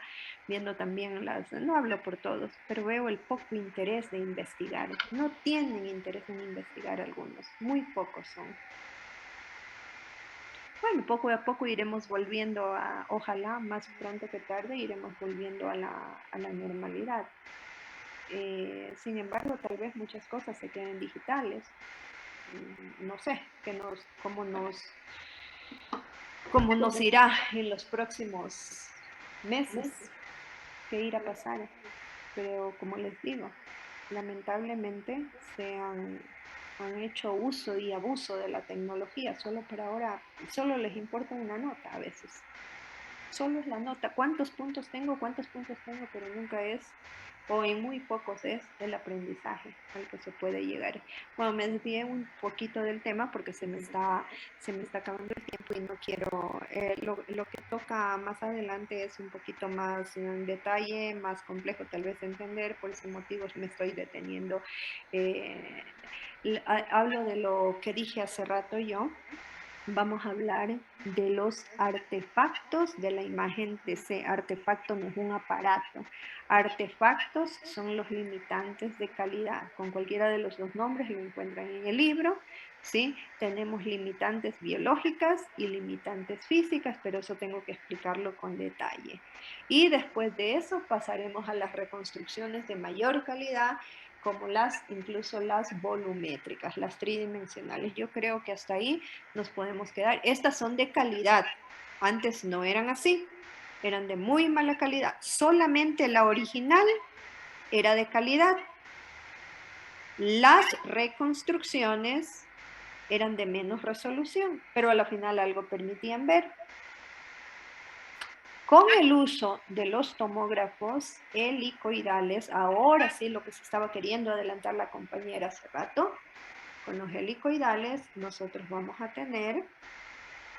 también no hablo por todos, pero veo el poco interés de investigar. No tienen interés en investigar algunos, muy pocos son. Bueno, poco a poco iremos volviendo ojalá más pronto que tarde, iremos volviendo a la normalidad. Sin embargo, tal vez muchas cosas se queden digitales. No sé cómo nos irá en los próximos meses, qué irá a pasar. Pero como les digo, lamentablemente han hecho uso y abuso de la tecnología, solo les importa una nota a veces. Solo es la nota, cuántos puntos tengo, pero nunca es, o en muy pocos es, el aprendizaje al que se puede llegar. Bueno, me desvié un poquito del tema porque se me está acabando el tiempo y no quiero, lo que toca más adelante es un poquito más en detalle, más complejo tal vez de entender, por ese motivo me estoy deteniendo. Hablo de lo que dije hace rato yo. Vamos a hablar de los artefactos de la imagen TC. Artefacto no es un aparato. Artefactos son los limitantes de calidad. Con cualquiera de los 2 nombres lo encuentran en el libro. ¿Sí? Tenemos limitantes biológicas y limitantes físicas, pero eso tengo que explicarlo con detalle. Y después de eso pasaremos a las reconstrucciones de mayor calidad, como incluso las volumétricas, las tridimensionales. Yo creo que hasta ahí nos podemos quedar. Estas son de calidad. Antes no eran así. Eran de muy mala calidad. Solamente la original era de calidad. Las reconstrucciones eran de menos resolución, pero a la final algo permitían ver. Con el uso de los tomógrafos helicoidales, ahora sí lo que se estaba queriendo adelantar la compañera hace rato, con los helicoidales nosotros vamos a tener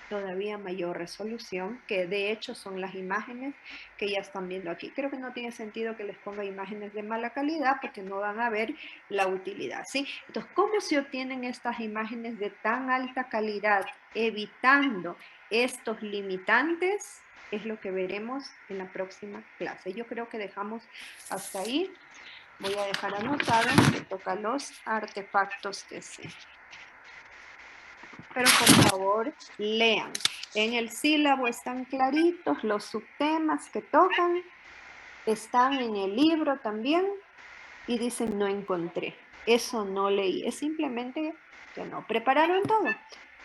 todavía mayor resolución, que de hecho son las imágenes que ya están viendo aquí. Creo que no tiene sentido que les ponga imágenes de mala calidad porque no van a ver la utilidad, ¿sí? Entonces, ¿cómo se obtienen estas imágenes de tan alta calidad evitando estos limitantes? Es lo que veremos en la próxima clase. Yo creo que dejamos hasta ahí. Voy a dejar anotado que toca los artefactos TC. Pero por favor, lean. En el sílabo están claritos los subtemas que tocan. Están en el libro también. Y dicen, no encontré. Eso no leí. Es simplemente que no prepararon todo.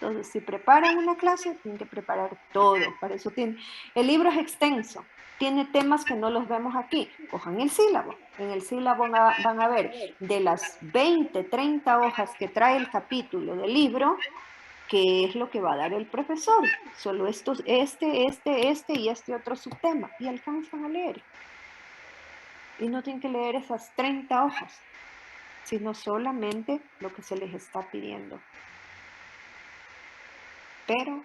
Entonces, si preparan una clase, tienen que preparar todo. Para eso el libro es extenso. Tiene temas que no los vemos aquí. Cojan el sílabo. En el sílabo van a ver de las 20, 30 hojas que trae el capítulo del libro, qué es lo que va a dar el profesor. Solo estos, este y este otro subtema. Y alcanzan a leer. Y no tienen que leer esas 30 hojas, sino solamente lo que se les está pidiendo. Pero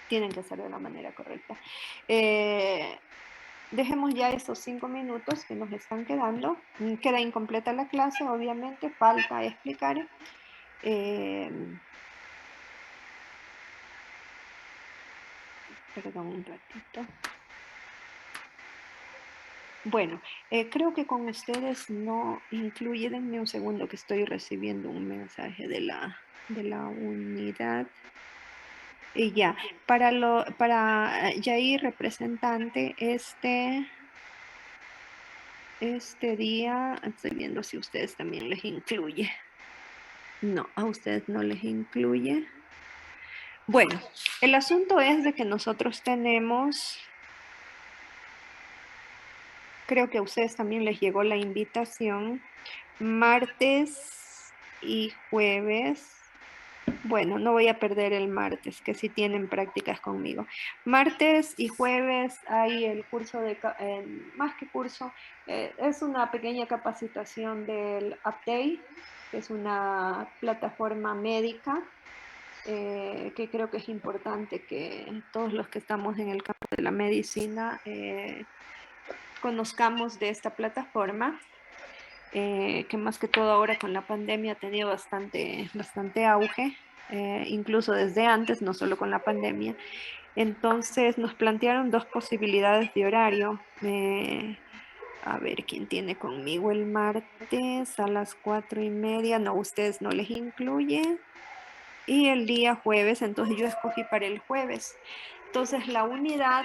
tienen que hacerlo de la manera correcta. Dejemos ya esos 5 minutos que nos están quedando. Queda incompleta la clase, obviamente, falta explicar. Perdón un ratito. Bueno, creo que con ustedes no incluye, denme un segundo que estoy recibiendo un mensaje de la unidad. Y ya, para Yair, representante, este día, estoy viendo si a ustedes también les incluye. No, a ustedes no les incluye. Bueno, el asunto es de que nosotros tenemos, creo que a ustedes también les llegó la invitación, martes y jueves. Bueno, no voy a perder el martes, que sí tienen prácticas conmigo. Martes y jueves hay el curso de, más que curso, es una pequeña capacitación del Update, que es una plataforma médica, que creo que es importante que todos los que estamos en el campo de la medicina conozcamos de esta plataforma. Que más que todo ahora con la pandemia ha tenido bastante auge, incluso desde antes, no solo con la pandemia. Entonces nos plantearon dos posibilidades de horario. A ver, ¿quién tiene conmigo el martes a las 4:30? No, ustedes no les incluye. Y el día jueves, entonces yo escogí para el jueves. Entonces la unidad,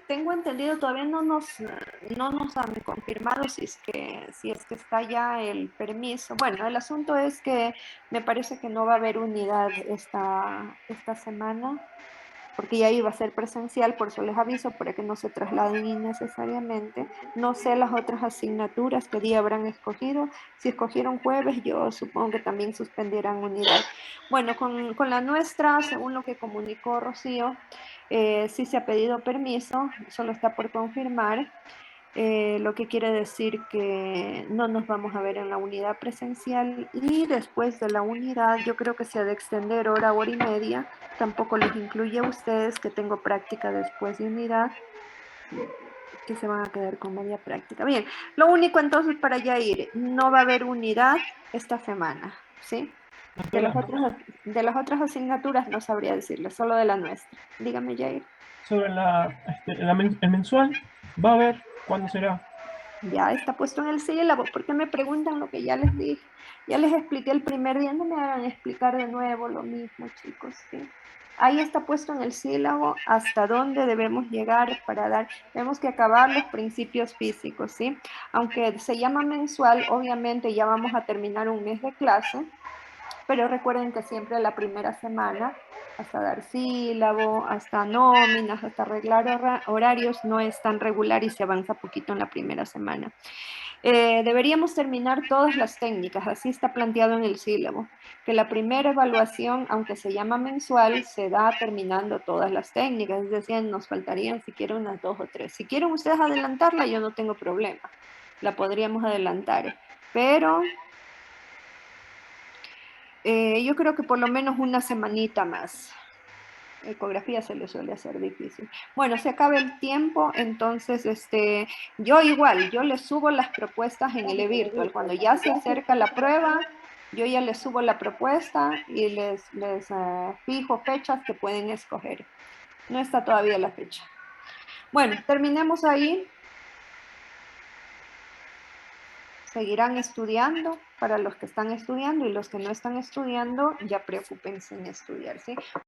tengo entendido, todavía no nos han confirmado si es que está ya el permiso. Bueno, el asunto es que me parece que no va a haber unidad esta semana, porque ya iba a ser presencial, por eso les aviso, para que no se trasladen innecesariamente. No sé las otras asignaturas que día habrán escogido. Si escogieron jueves, yo supongo que también suspendieran unidad. Bueno, con la nuestra, según lo que comunicó Rocío, sí se ha pedido permiso, solo está por confirmar. Lo que quiere decir que no nos vamos a ver en la unidad presencial, y después de la unidad yo creo que se ha de extender hora y media. Tampoco les incluye a ustedes que tengo práctica después de unidad, que se van a quedar con media práctica. Bien, lo único entonces para Yair, no va a haber unidad esta semana, ¿sí? De las otras asignaturas no sabría decirles, solo de la nuestra. Dígame, Yair. Sobre el mensual, va a ver cuándo será. Ya está puesto en el sílabo. ¿Por qué me preguntan lo que ya les dije? Ya les expliqué el primer día, no me hagan explicar de nuevo lo mismo, chicos, ¿sí? Ahí está puesto en el sílabo hasta dónde debemos llegar para dar, tenemos que acabar los principios físicos, ¿sí? Aunque se llama mensual, obviamente ya vamos a terminar un mes de clase, pero recuerden que siempre la primera semana, hasta dar sílabo, hasta nóminas, hasta arreglar horarios, no es tan regular y se avanza poquito en la primera semana. Deberíamos terminar todas las técnicas, así está planteado en el sílabo, que la primera evaluación, aunque se llama mensual, se da terminando todas las técnicas, es decir, nos faltarían siquiera unas 2 o 3. Si quieren ustedes adelantarla, yo no tengo problema, la podríamos adelantar, pero yo creo que por lo menos una semanita más. Ecografía se le suele hacer difícil. Bueno, se acaba el tiempo, entonces yo igual, yo les subo las propuestas en el eVirtual. Cuando ya se acerca la prueba, yo ya les subo la propuesta y les fijo fechas que pueden escoger. No está todavía la fecha. Bueno, terminemos ahí. Seguirán estudiando para los que están estudiando, y los que no están estudiando, ya preocúpense en estudiar, ¿sí?